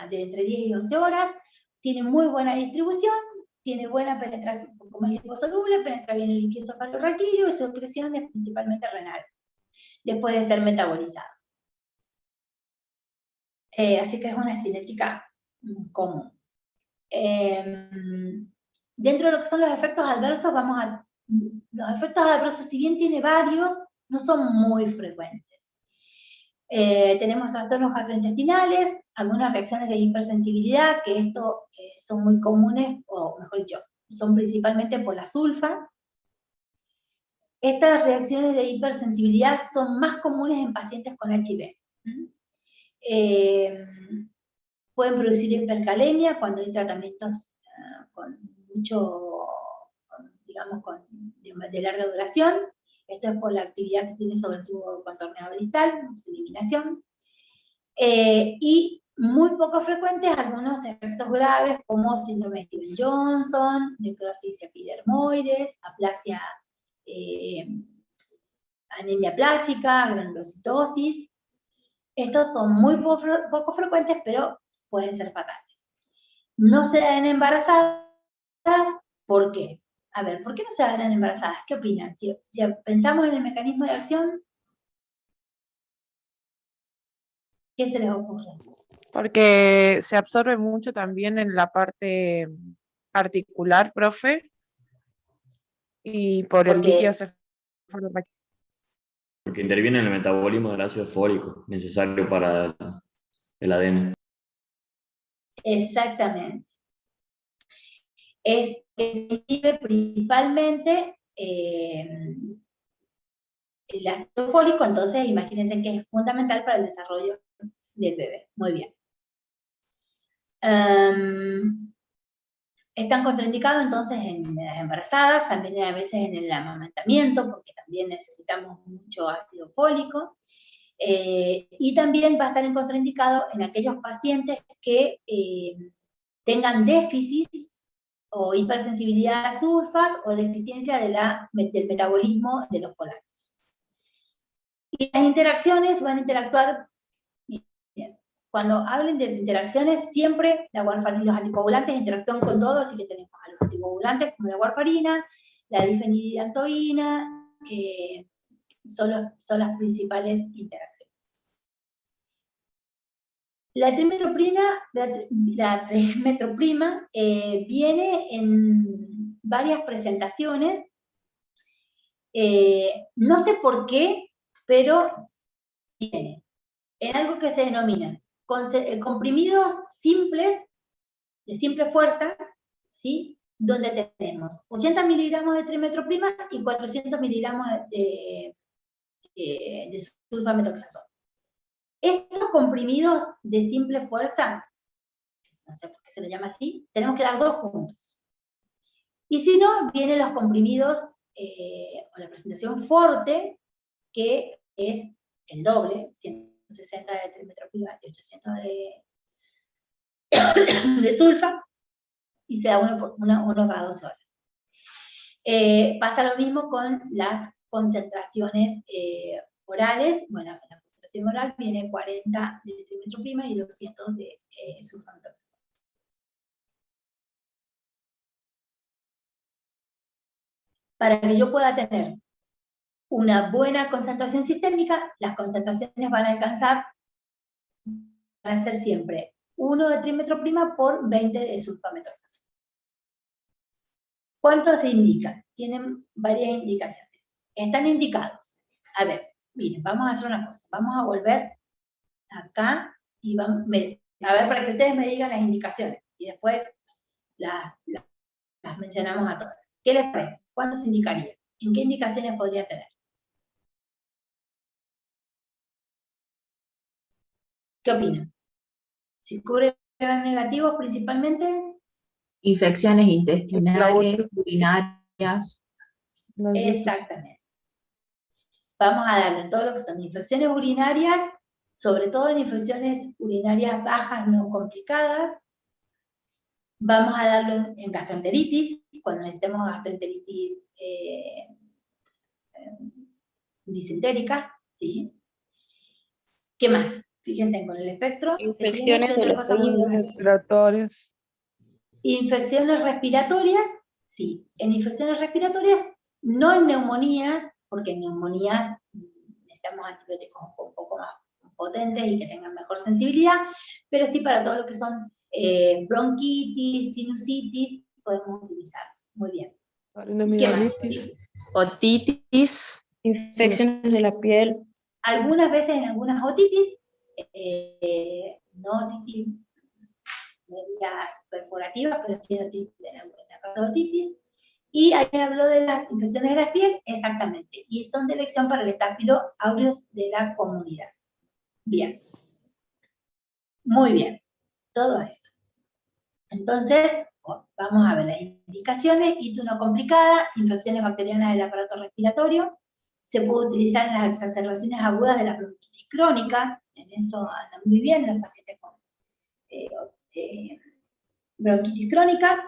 Speaker 1: de entre 10 y 11 horas, tiene muy buena distribución, tiene buena penetración, como es liposoluble, penetra bien el líquido cefalorraquídeo y su excreción es principalmente renal, después de ser metabolizado. Así que es una cinética común. Dentro de lo que son los efectos adversos, los efectos adversos, si bien tiene varios, no son muy frecuentes. Tenemos trastornos gastrointestinales, algunas reacciones de hipersensibilidad, que esto son muy comunes, o mejor dicho, son principalmente por la sulfa. Estas reacciones de hipersensibilidad son más comunes en pacientes con HIV. Pueden producir hipercalemia cuando hay tratamientos con mucho, digamos, de larga duración. Esto es por la actividad que tiene sobre el tubo contorneado distal, su eliminación. Y muy poco frecuentes algunos efectos graves como síndrome de Stevens-Johnson, necrosis epidermoides, aplasia, anemia plástica, granulocitosis. Estos son muy poco frecuentes, pero pueden ser fatales. No se dan en embarazadas, ¿por qué? A ver, ¿por qué no se dan en embarazadas? ¿Qué opinan? Si pensamos en el mecanismo de acción, ¿qué se les ocurre?
Speaker 2: Porque se absorbe mucho también en la parte articular, profe, y por el líquido cefalorraquídeo.
Speaker 8: Porque interviene en el metabolismo del ácido fólico, necesario para el ADN.
Speaker 1: Exactamente. Se inhibe principalmente el ácido fólico, entonces imagínense que es fundamental para el desarrollo del bebé. Muy bien. Están contraindicados entonces en embarazadas, también a veces en el amamantamiento, porque también necesitamos mucho ácido fólico. Y también va a estar contraindicado en aquellos pacientes que tengan déficit o hipersensibilidad a las sulfas o deficiencia del metabolismo de los folatos. Y las interacciones van a interactuar, bien, cuando hablen de interacciones, siempre la warfarina, los anticoagulantes interactúan con todo, así que tenemos a los anticoagulantes como la warfarina, la difenidiantoína, son las principales interacciones. La trimetroprima viene en varias presentaciones, no sé por qué, pero viene en algo que se denomina comprimidos simples, de simple fuerza, ¿sí? Donde tenemos 80 miligramos de trimetroprima y 400 miligramos de sulfametoxazol. Estos comprimidos de simple fuerza, no sé por qué se lo llama así, tenemos que dar 2 juntos. Y si no, vienen los comprimidos, o la presentación forte, que es el doble, 160 de trimetroprima y 800 de sulfa, y se da uno cada 12 horas. Pasa lo mismo con las concentraciones orales. Bueno, la concentración oral viene 40 de trimetroprima y 200 de sulfametoxazol. Para que yo pueda tener una buena concentración sistémica, las concentraciones van a alcanzar, van a ser siempre 1 de trimetroprima por 20 de sulfametoxazol. ¿Cuánto se indican? Tienen varias indicaciones. Están indicados. A ver, miren, vamos a hacer una cosa. Vamos a volver acá y vamos, a ver, para que ustedes me digan las indicaciones. Y después las mencionamos a todas. ¿Qué les parece? ¿Cuándo se indicaría? ¿En qué indicaciones podría tener? ¿Qué opinan? ¿Si cubre gram negativos principalmente?
Speaker 5: Infecciones intestinales, urinarias.
Speaker 1: Exactamente. Vamos a darle todo lo que son infecciones urinarias, sobre todo en infecciones urinarias bajas no complicadas. Vamos a darlo en gastroenteritis, cuando necesitemos gastroenteritis disentérica, ¿sí? ¿Qué más? Fíjense con el espectro.
Speaker 6: Infecciones de las vías respiratorias.
Speaker 1: Infecciones respiratorias, sí. En infecciones respiratorias, no en neumonías, porque en neumonías necesitamos antibióticos un poco más potentes y que tengan mejor sensibilidad, pero sí para todo lo que son bronquitis, sinusitis, podemos utilizarlos. Muy bien. ¿Qué más?
Speaker 5: Otitis. Infecciones de la piel.
Speaker 1: Algunas veces en algunas otitis, no otitis medias perforativas, pero sí otitis en la causa de otitis. Y ahí habló de las infecciones de la piel, exactamente, y son de elección para el Staphylo aureus de la comunidad. Bien. Muy bien. Todo eso. Entonces, vamos a ver las indicaciones. Hito no complicada, infecciones bacterianas del aparato respiratorio. Se puede utilizar en las exacerbaciones agudas de las bronquitis crónicas. En eso andan muy bien los pacientes con bronquitis crónicas,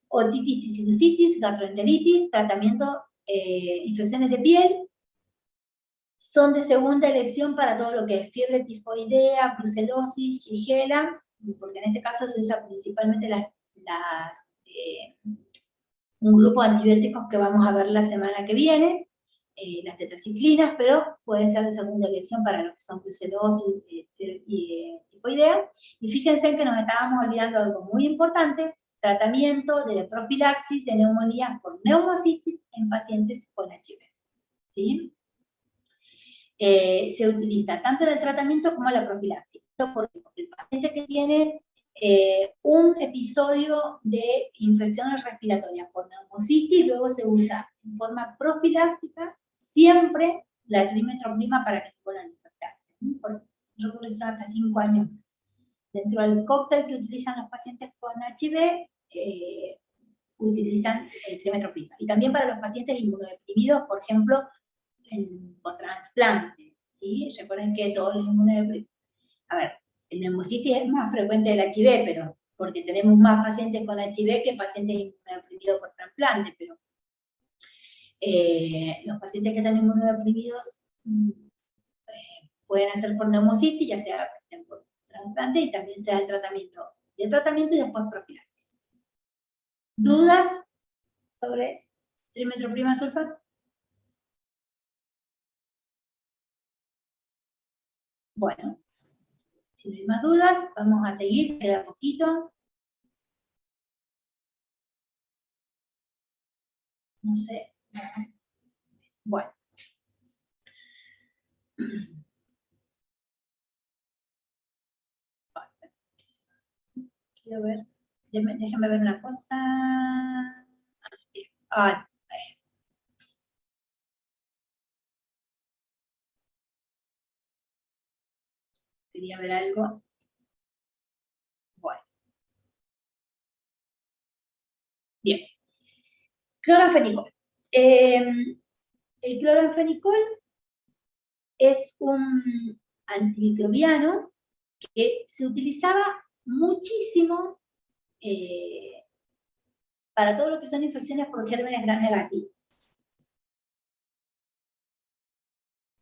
Speaker 1: otitis y sinusitis, gastroenteritis, tratamiento, infecciones de piel. Son de segunda elección para todo lo que es fiebre tifoidea, brucelosis, shigella, porque en este caso se usa principalmente un grupo de antibióticos que vamos a ver la semana que viene, las tetraciclinas, pero puede ser de segunda elección para lo que son brucelosis, tifoidea. Y fíjense que nos estábamos olvidando de algo muy importante: tratamiento de profilaxis de neumonías por neumocitis en pacientes con HIV. ¿Sí? Se utiliza tanto en el tratamiento como en la profilaxis. Porque el paciente que tiene un episodio de infecciones respiratorias por neumocitis, luego se usa en forma profiláctica siempre la trimetroprima para que puedan infectarse. Yo creo que son hasta 5 años más. Dentro del cóctel que utilizan los pacientes con HIV, utilizan trimetroprima. Y también para los pacientes inmunodeprimidos, por ejemplo, con trasplante, ¿sí? Recuerden que todos los inmunodeprimidos, a ver, el neumocitis es más frecuente del HIV, pero porque tenemos más pacientes con HIV que pacientes inmunodeprimidos por trasplante, pero los pacientes que están inmunodeprimidos pueden hacer por neumocitis, ya sea por trasplante y también sea el tratamiento y después profilaxis. ¿Dudas sobre trimetroprima sulfato? Bueno, si no hay más dudas, vamos a seguir, queda poquito. No sé. Bueno. Quiero ver, déjenme ver una cosa. Quería ver algo. Bueno. Bien. Cloranfenicol. El cloranfenicol es un antimicrobiano que se utilizaba muchísimo para todo lo que son infecciones por gérmenes gram negativos.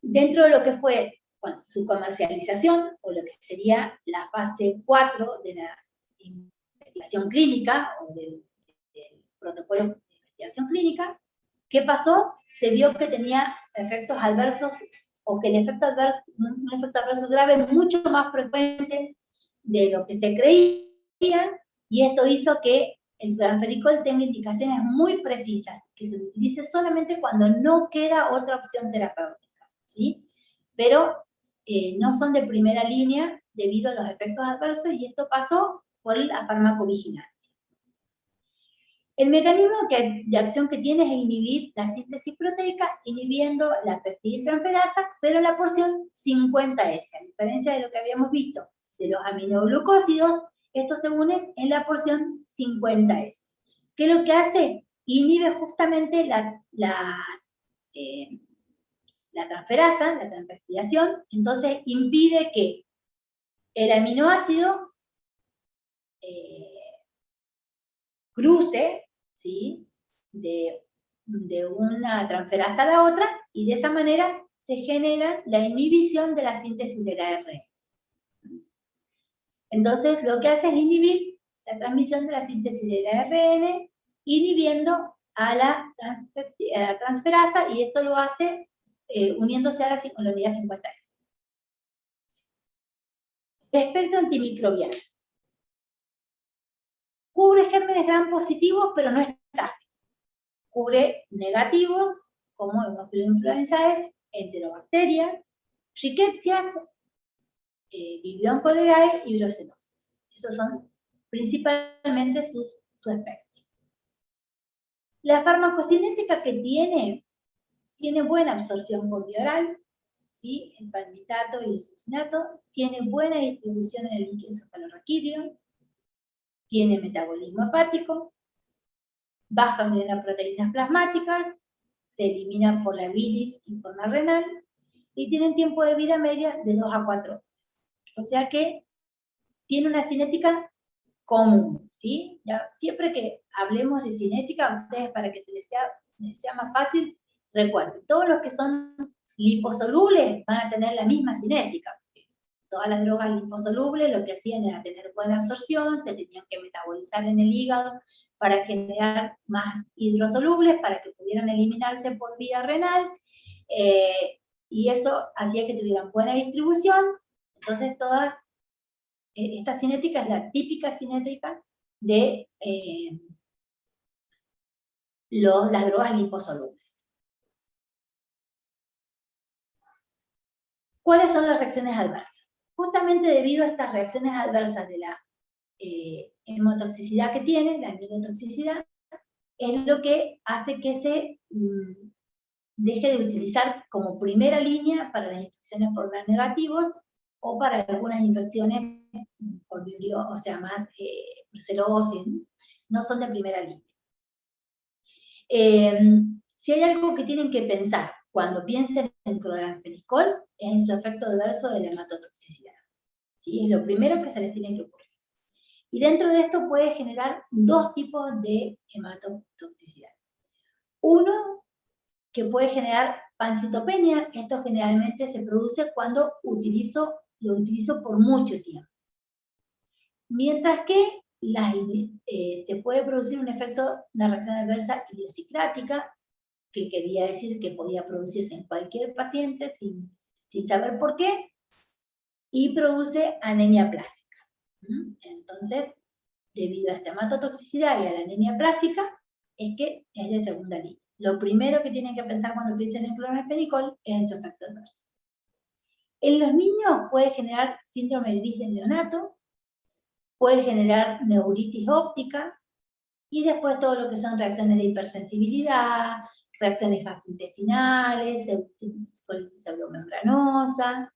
Speaker 1: Dentro de lo que fue su comercialización, o lo que sería la fase 4 de la investigación clínica, o del protocolo de investigación clínica, ¿qué pasó? Se vio que tenía efectos adversos, o que el efecto adverso, un efecto adverso grave mucho más frecuente de lo que se creía, y esto hizo que el cloranfenicol tenga indicaciones muy precisas, que se utilice solamente cuando no queda otra opción terapéutica, ¿sí? Pero no son de primera línea debido a los efectos adversos, y esto pasó por la farmacovigilancia. El mecanismo de acción que tiene es inhibir la síntesis proteica, inhibiendo la peptidiltransferasa, pero en la porción 50S, a diferencia de lo que habíamos visto de los aminoglucósidos, estos se unen en la porción 50S. ¿Qué es lo que hace? Inhibe justamente la transferasa, la transpeptidación, entonces impide que el aminoácido cruce, ¿sí?, de una transferasa a la otra, y de esa manera se genera la inhibición de la síntesis del ARN. Entonces, lo que hace es inhibir la transmisión de la síntesis del ARN, inhibiendo a la transferasa, y esto lo hace uniéndose a la unidad 50S. Espectro antimicrobiano. Cubre gérmenes gram positivos, pero no está. Cubre negativos, como Haemophilus influenzae, enterobacterias, rickettsias, Viridum cholerae y brucellosis. Esos son principalmente su espectro. La farmacocinética que tiene buena absorción por vía oral, ¿sí? El palmitato y el succinato, tiene buena distribución en el líquido cefalorraquídeo, tiene metabolismo hepático, baja en las proteínas plasmáticas, se elimina por la bilis y por la renal, y tiene un tiempo de vida media de 2 a 4 horas. O sea que tiene una cinética común, ¿sí? Ya, siempre que hablemos de cinética, a ustedes, para que les sea más fácil, recuerden, todos los que son liposolubles van a tener la misma cinética. Todas las drogas liposolubles lo que hacían era tener buena absorción, se tenían que metabolizar en el hígado para generar más hidrosolubles, para que pudieran eliminarse por vía renal, y eso hacía que tuvieran buena distribución. Entonces, esta cinética es la típica cinética de las drogas liposolubles. ¿Cuáles son las reacciones adversas? Justamente debido a estas reacciones adversas de la hemotoxicidad que tiene, la aminotoxicidad, es lo que hace que se deje de utilizar como primera línea para las infecciones por gram negativos, o para algunas infecciones por vibrio, o sea, más brucelosis, no son de primera línea. Si hay algo que tienen que pensar cuando piensen en cloranfenicol, es en su efecto adverso de la hematotoxicidad. ¿Sí? Es lo primero que se les tiene que ocurrir. Y dentro de esto puede generar dos tipos de hematotoxicidad. Uno, que puede generar pancitopenia. Esto generalmente se produce cuando lo utilizo por mucho tiempo. Mientras que se puede producir una reacción adversa idiosincrática, que quería decir que podía producirse en cualquier paciente sin saber por qué, y produce anemia plástica. Entonces, debido a esta hematotoxicidad y a la anemia plástica, es que es de segunda línea. Lo primero que tienen que pensar cuando piensen en cloranfenicol es en su efecto adverso. En los niños puede generar síndrome de gris del neonato, puede generar neuritis óptica, y después todo lo que son reacciones de hipersensibilidad, reacciones gastrointestinales, colitis pseudomembranosa,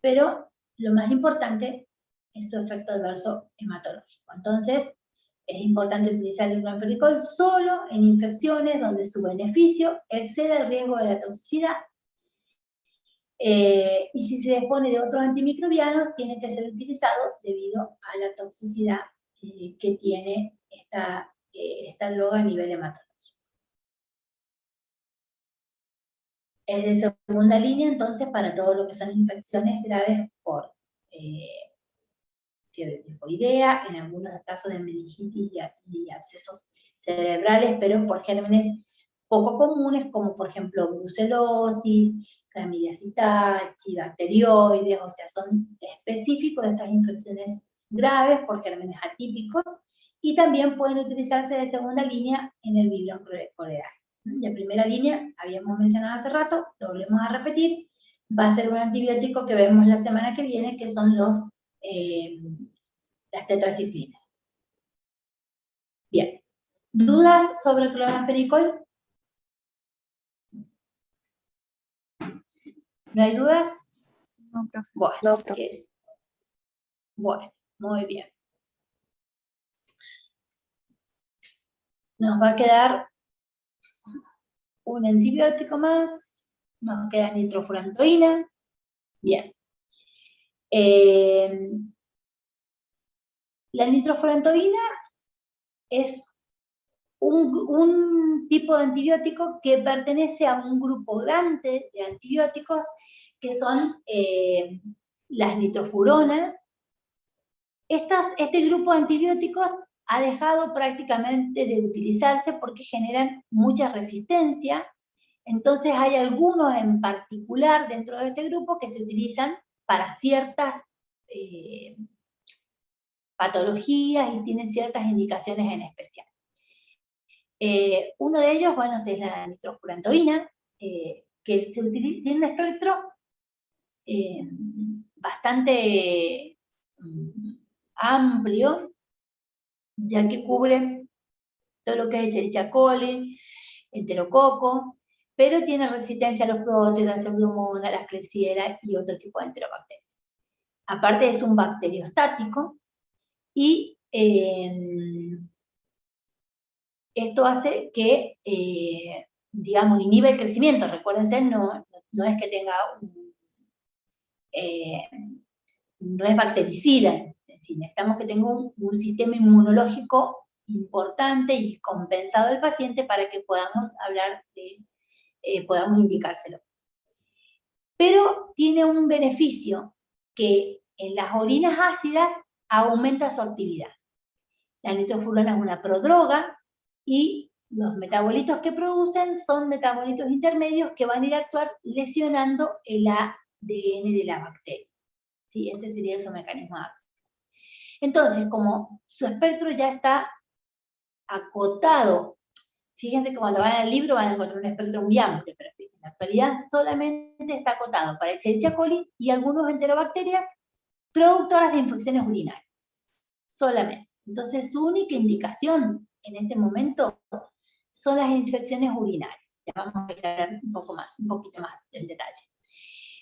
Speaker 1: pero lo más importante es su efecto adverso hematológico. Entonces, es importante utilizar el cloranfenicol solo en infecciones donde su beneficio excede el riesgo de la toxicidad, y si se dispone de otros antimicrobianos, tiene que ser utilizado debido a la toxicidad que tiene esta esta droga a nivel hematológico. Es de segunda línea, entonces, para todo lo que son infecciones graves por fiebre tifoidea, en algunos casos de meningitis y abscesos cerebrales, pero por gérmenes poco comunes, como por ejemplo brucelosis, clamidiacetal, chibacterioides, o sea, son específicos de estas infecciones graves por gérmenes atípicos, y también pueden utilizarse de segunda línea en el virus coleral. De primera línea, habíamos mencionado hace rato, lo volvemos a repetir, va a ser un antibiótico que vemos la semana que viene, que son las tetraciclinas. Bien. ¿Dudas sobre cloranfenicol? ¿No hay dudas?
Speaker 2: No, profe.
Speaker 1: Bueno,
Speaker 2: No, profe.
Speaker 1: Bueno, muy bien. Nos va a quedar un antibiótico más, nos queda nitrofurantoína. Bien. La nitrofurantoína es un tipo de antibiótico que pertenece a un grupo grande de antibióticos que son las nitrofuronas. Este grupo de antibióticos ha dejado prácticamente de utilizarse porque generan mucha resistencia. Entonces hay algunos en particular dentro de este grupo que se utilizan para ciertas patologías y tienen ciertas indicaciones en especial. Uno de ellos, bueno, es la nitrofurantoína, que tiene un espectro bastante amplio, ya que cubre todo lo que es Escherichia coli, enterococo, pero tiene resistencia a los proteos, a la pseudomonas, a la Klebsiella y otro tipo de enterobacterias. Aparte es un bacteriostático y esto hace que, digamos, inhibe el crecimiento. Recuérdense, no es que tenga no es bactericida, es decir, necesitamos que tenga un sistema inmunológico importante y compensado del paciente para que podamos hablar podamos indicárselo. Pero tiene un beneficio que en las orinas ácidas aumenta su actividad. La nitrofurona es una prodroga y los metabolitos que producen son metabolitos intermedios que van a ir a actuar lesionando el ADN de la bacteria. ¿Sí? Este sería su mecanismo de acción. Entonces, como su espectro ya está acotado, fíjense que cuando van al libro van a encontrar un espectro muy amplio, pero en la actualidad solamente está acotado para Escherichia coli y algunos enterobacterias productoras de infecciones urinarias. Solamente. Entonces, su única indicación en este momento son las infecciones urinarias. Ya vamos a ver un poquito más en detalle.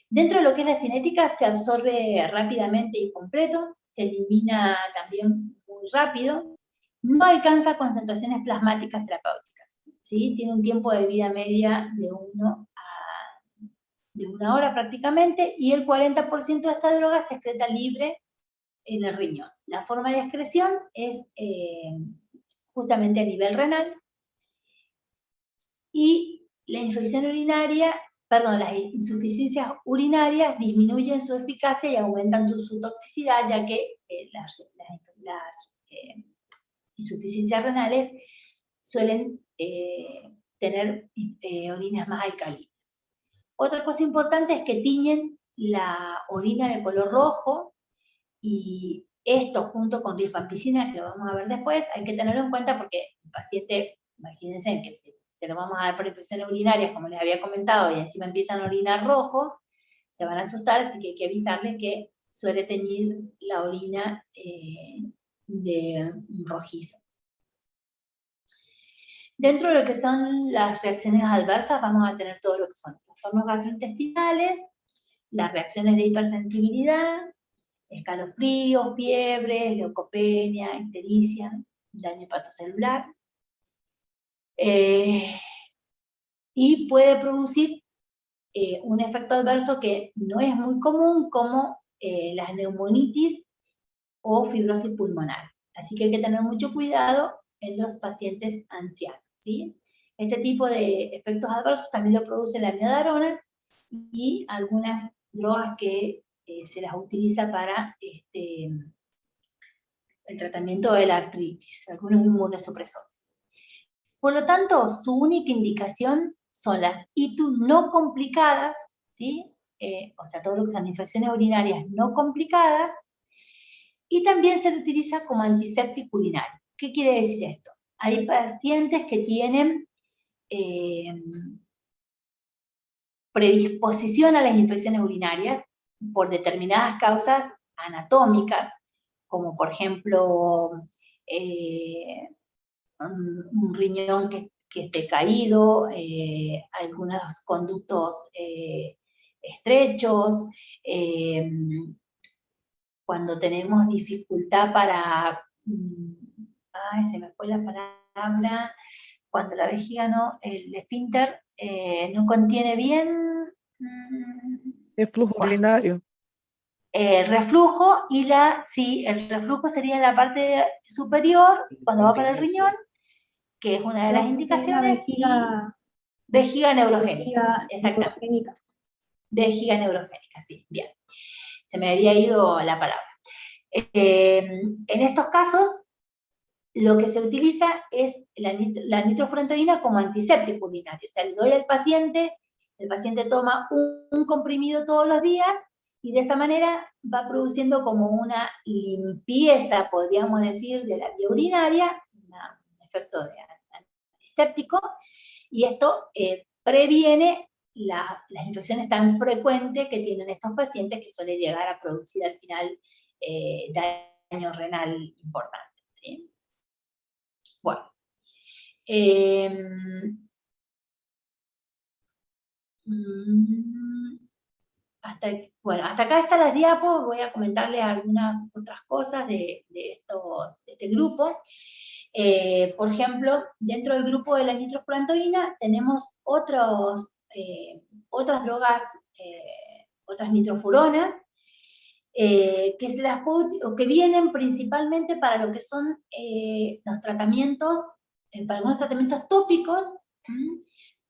Speaker 1: Dentro de lo que es la cinética se absorbe rápidamente y completo, se elimina también muy rápido, no alcanza concentraciones plasmáticas terapéuticas, ¿sí? Tiene un tiempo de vida media de 1 hora prácticamente, y el 40% de esta droga se excreta libre en el riñón. La forma de excreción es justamente a nivel renal, y la infección urinaria, las insuficiencias urinarias disminuyen su eficacia y aumentan su toxicidad, ya que las insuficiencias renales suelen tener orinas más alcalinas. Otra cosa importante es que tiñen la orina de color rojo, y esto junto con rifampicina, que lo vamos a ver después, hay que tenerlo en cuenta porque el paciente, imagínense que se lo vamos a dar por infecciones urinarias, como les había comentado, y encima empiezan a orinar rojo, se van a asustar, así que hay que avisarles que suele teñir la orina de rojizo. Dentro de lo que son las reacciones adversas, vamos a tener todo lo que son trastornos gastrointestinales, las reacciones de hipersensibilidad, escalofríos, fiebres, leucopenia, ictericia, daño hepatocelular, y puede producir un efecto adverso que no es muy común, como las neumonitis o fibrosis pulmonar. Así que hay que tener mucho cuidado en los pacientes ancianos, ¿sí? Este tipo de efectos adversos también lo produce la amiodarona y algunas drogas que se las utiliza para el tratamiento de la artritis, algunos inmunosupresores. Por lo tanto, su única indicación son las ITU no complicadas, ¿sí? O sea, todo lo que son infecciones urinarias no complicadas, y también se le utiliza como antiséptico urinario. ¿Qué quiere decir esto? Hay pacientes que tienen predisposición a las infecciones urinarias por determinadas causas anatómicas, como por ejemplo un riñón que esté caído, algunos conductos estrechos, cuando tenemos dificultad para, ay, se me fue la palabra, cuando la vejiga no, el esfínter no contiene bien.
Speaker 6: El flujo urinario.
Speaker 1: El reflujo, y sí, el reflujo sería en la parte superior, cuando va para el riñón, que es una de las indicaciones, vejiga neurogénica, exactamente. Vejiga neurogénica, sí, bien. Se me había ido la palabra. En estos casos, lo que se utiliza es la nitrofurantoína como antiséptico urinario. O sea, le doy al paciente, el paciente toma un comprimido todos los días, y de esa manera va produciendo como una limpieza, podríamos decir, de la vía urinaria, un efecto de antiséptico, y esto previene las infecciones tan frecuentes que tienen estos pacientes, que suele llegar a producir al final daño renal importante, ¿sí? Bueno. Hasta acá están las diapos. Voy a comentarles algunas otras cosas de este grupo. Por ejemplo, dentro del grupo de la nitrofurantoína tenemos otras drogas, otras nitrofuronas, que vienen principalmente para lo que son los tratamientos, para algunos tratamientos tópicos,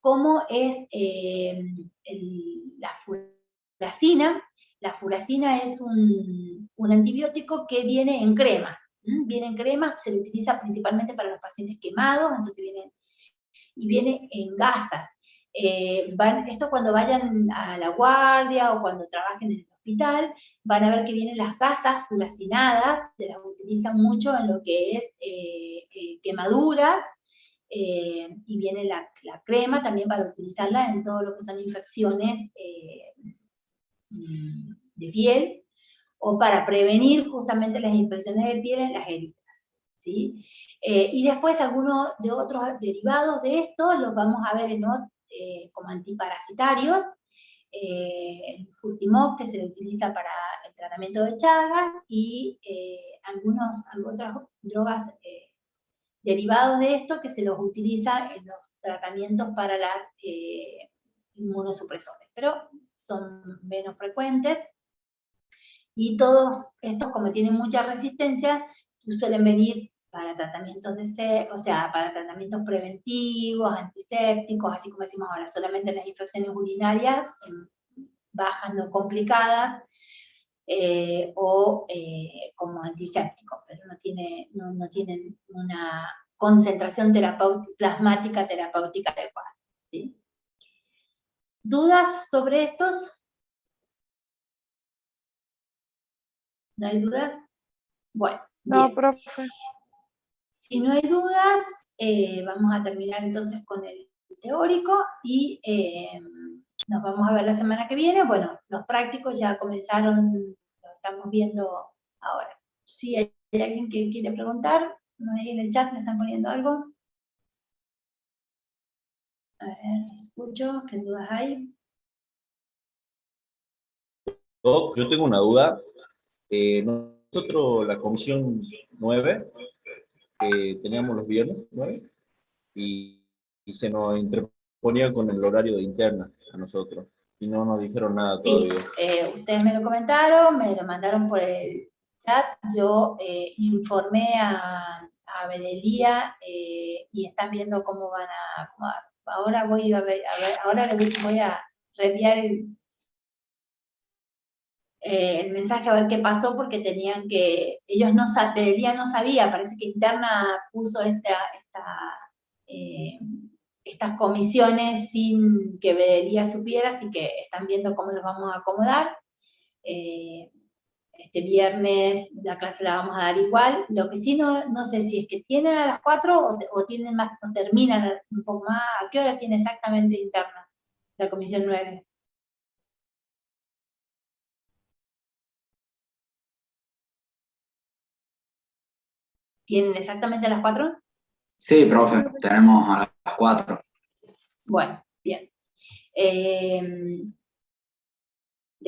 Speaker 1: como es la furacina. La furacina es un antibiótico que viene en cremas. Viene en cremas, se le utiliza principalmente para los pacientes quemados, entonces viene en gasas. Esto cuando vayan a la guardia o cuando trabajen en el hospital, van a ver que vienen las gasas furacinadas, se las utilizan mucho en lo que es quemaduras, y viene la crema también para utilizarla en todo lo que son infecciones de piel, o para prevenir justamente las infecciones de piel en las heridas, ¿sí? Y después algunos de otros derivados de esto los vamos a ver como antiparasitarios, el Furtimop, que se le utiliza para el tratamiento de Chagas, y otras drogas derivados de esto que se los utiliza en los tratamientos para las inmunosupresores, pero son menos frecuentes, y todos estos, como tienen mucha resistencia, suelen venir para tratamientos para tratamientos preventivos, antisépticos, así como decimos ahora, solamente las infecciones urinarias, bajas no complicadas, o como antisépticos, pero no tienen una concentración plasmática terapéutica adecuada, ¿sí? ¿Dudas sobre estos? ¿No hay dudas? Bueno,
Speaker 6: no,
Speaker 1: bien.
Speaker 6: profe.
Speaker 1: Si no hay dudas, vamos a terminar entonces con el teórico, y nos vamos a ver la semana que viene. Bueno, los prácticos ya comenzaron, lo estamos viendo ahora. Si hay alguien que quiere preguntar, no hay en el chat, me están poniendo algo. A ver, escucho, ¿qué dudas hay?
Speaker 10: Yo tengo una duda. Nosotros, la comisión 9, teníamos los viernes 9, y se nos interponía con el horario de interna a nosotros, y no nos dijeron nada todavía.
Speaker 1: Sí, ustedes me lo comentaron, me lo mandaron por el chat, yo informé a a Bedelía y están viendo cómo van a acomodar. Ahora voy a ver, ahora voy a reenviar el mensaje a ver qué pasó, porque tenían que, ellos no sabían, Bedelía no sabía, parece que Interna puso estas comisiones sin que Bedelía supiera, así que están viendo cómo los vamos a acomodar. Este viernes la clase la vamos a dar igual. Lo que sí no sé si es que tienen a las 4 o tienen más, o terminan un poco más. ¿A qué hora tiene exactamente Interna la comisión 9? ¿Tienen exactamente a las 4?
Speaker 11: Sí, profe, tenemos a las 4.
Speaker 1: Bueno, bien. De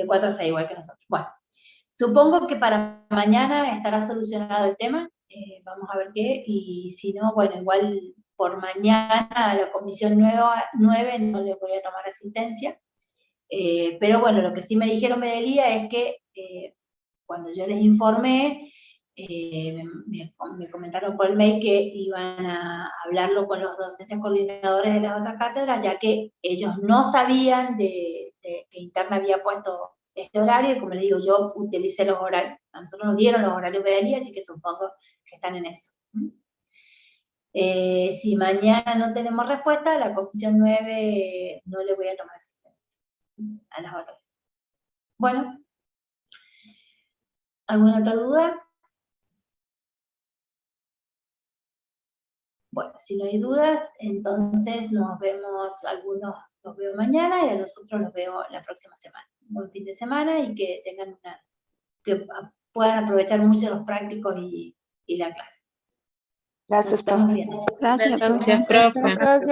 Speaker 1: 4 a 6, igual que nosotros. Bueno, supongo que para mañana estará solucionado el tema. Vamos a ver qué. Y si no, bueno, igual por mañana a la comisión 9 no le voy a tomar asistencia. Pero bueno, lo que sí me dijeron Bedelía es que cuando yo les informé, me comentaron por el mail que iban a hablarlo con los docentes coordinadores de las otras cátedras, ya que ellos no sabían que Interna había puesto este horario, y como les digo, yo utilicé los horarios, a nosotros nos dieron los horarios de Bedelía, así que supongo que están en eso. Si mañana no tenemos respuesta, a la comisión 9 no le voy a tomar asistencia a las otras. Bueno, ¿alguna otra duda? Bueno, si no hay dudas, entonces nos vemos, algunos los veo mañana y a los otros los veo la próxima semana. Un buen fin de semana y que tengan que puedan aprovechar mucho los prácticos y la clase.
Speaker 12: Gracias, profe.
Speaker 1: Gracias, profe.
Speaker 5: Gracias, profe.
Speaker 6: Gracias.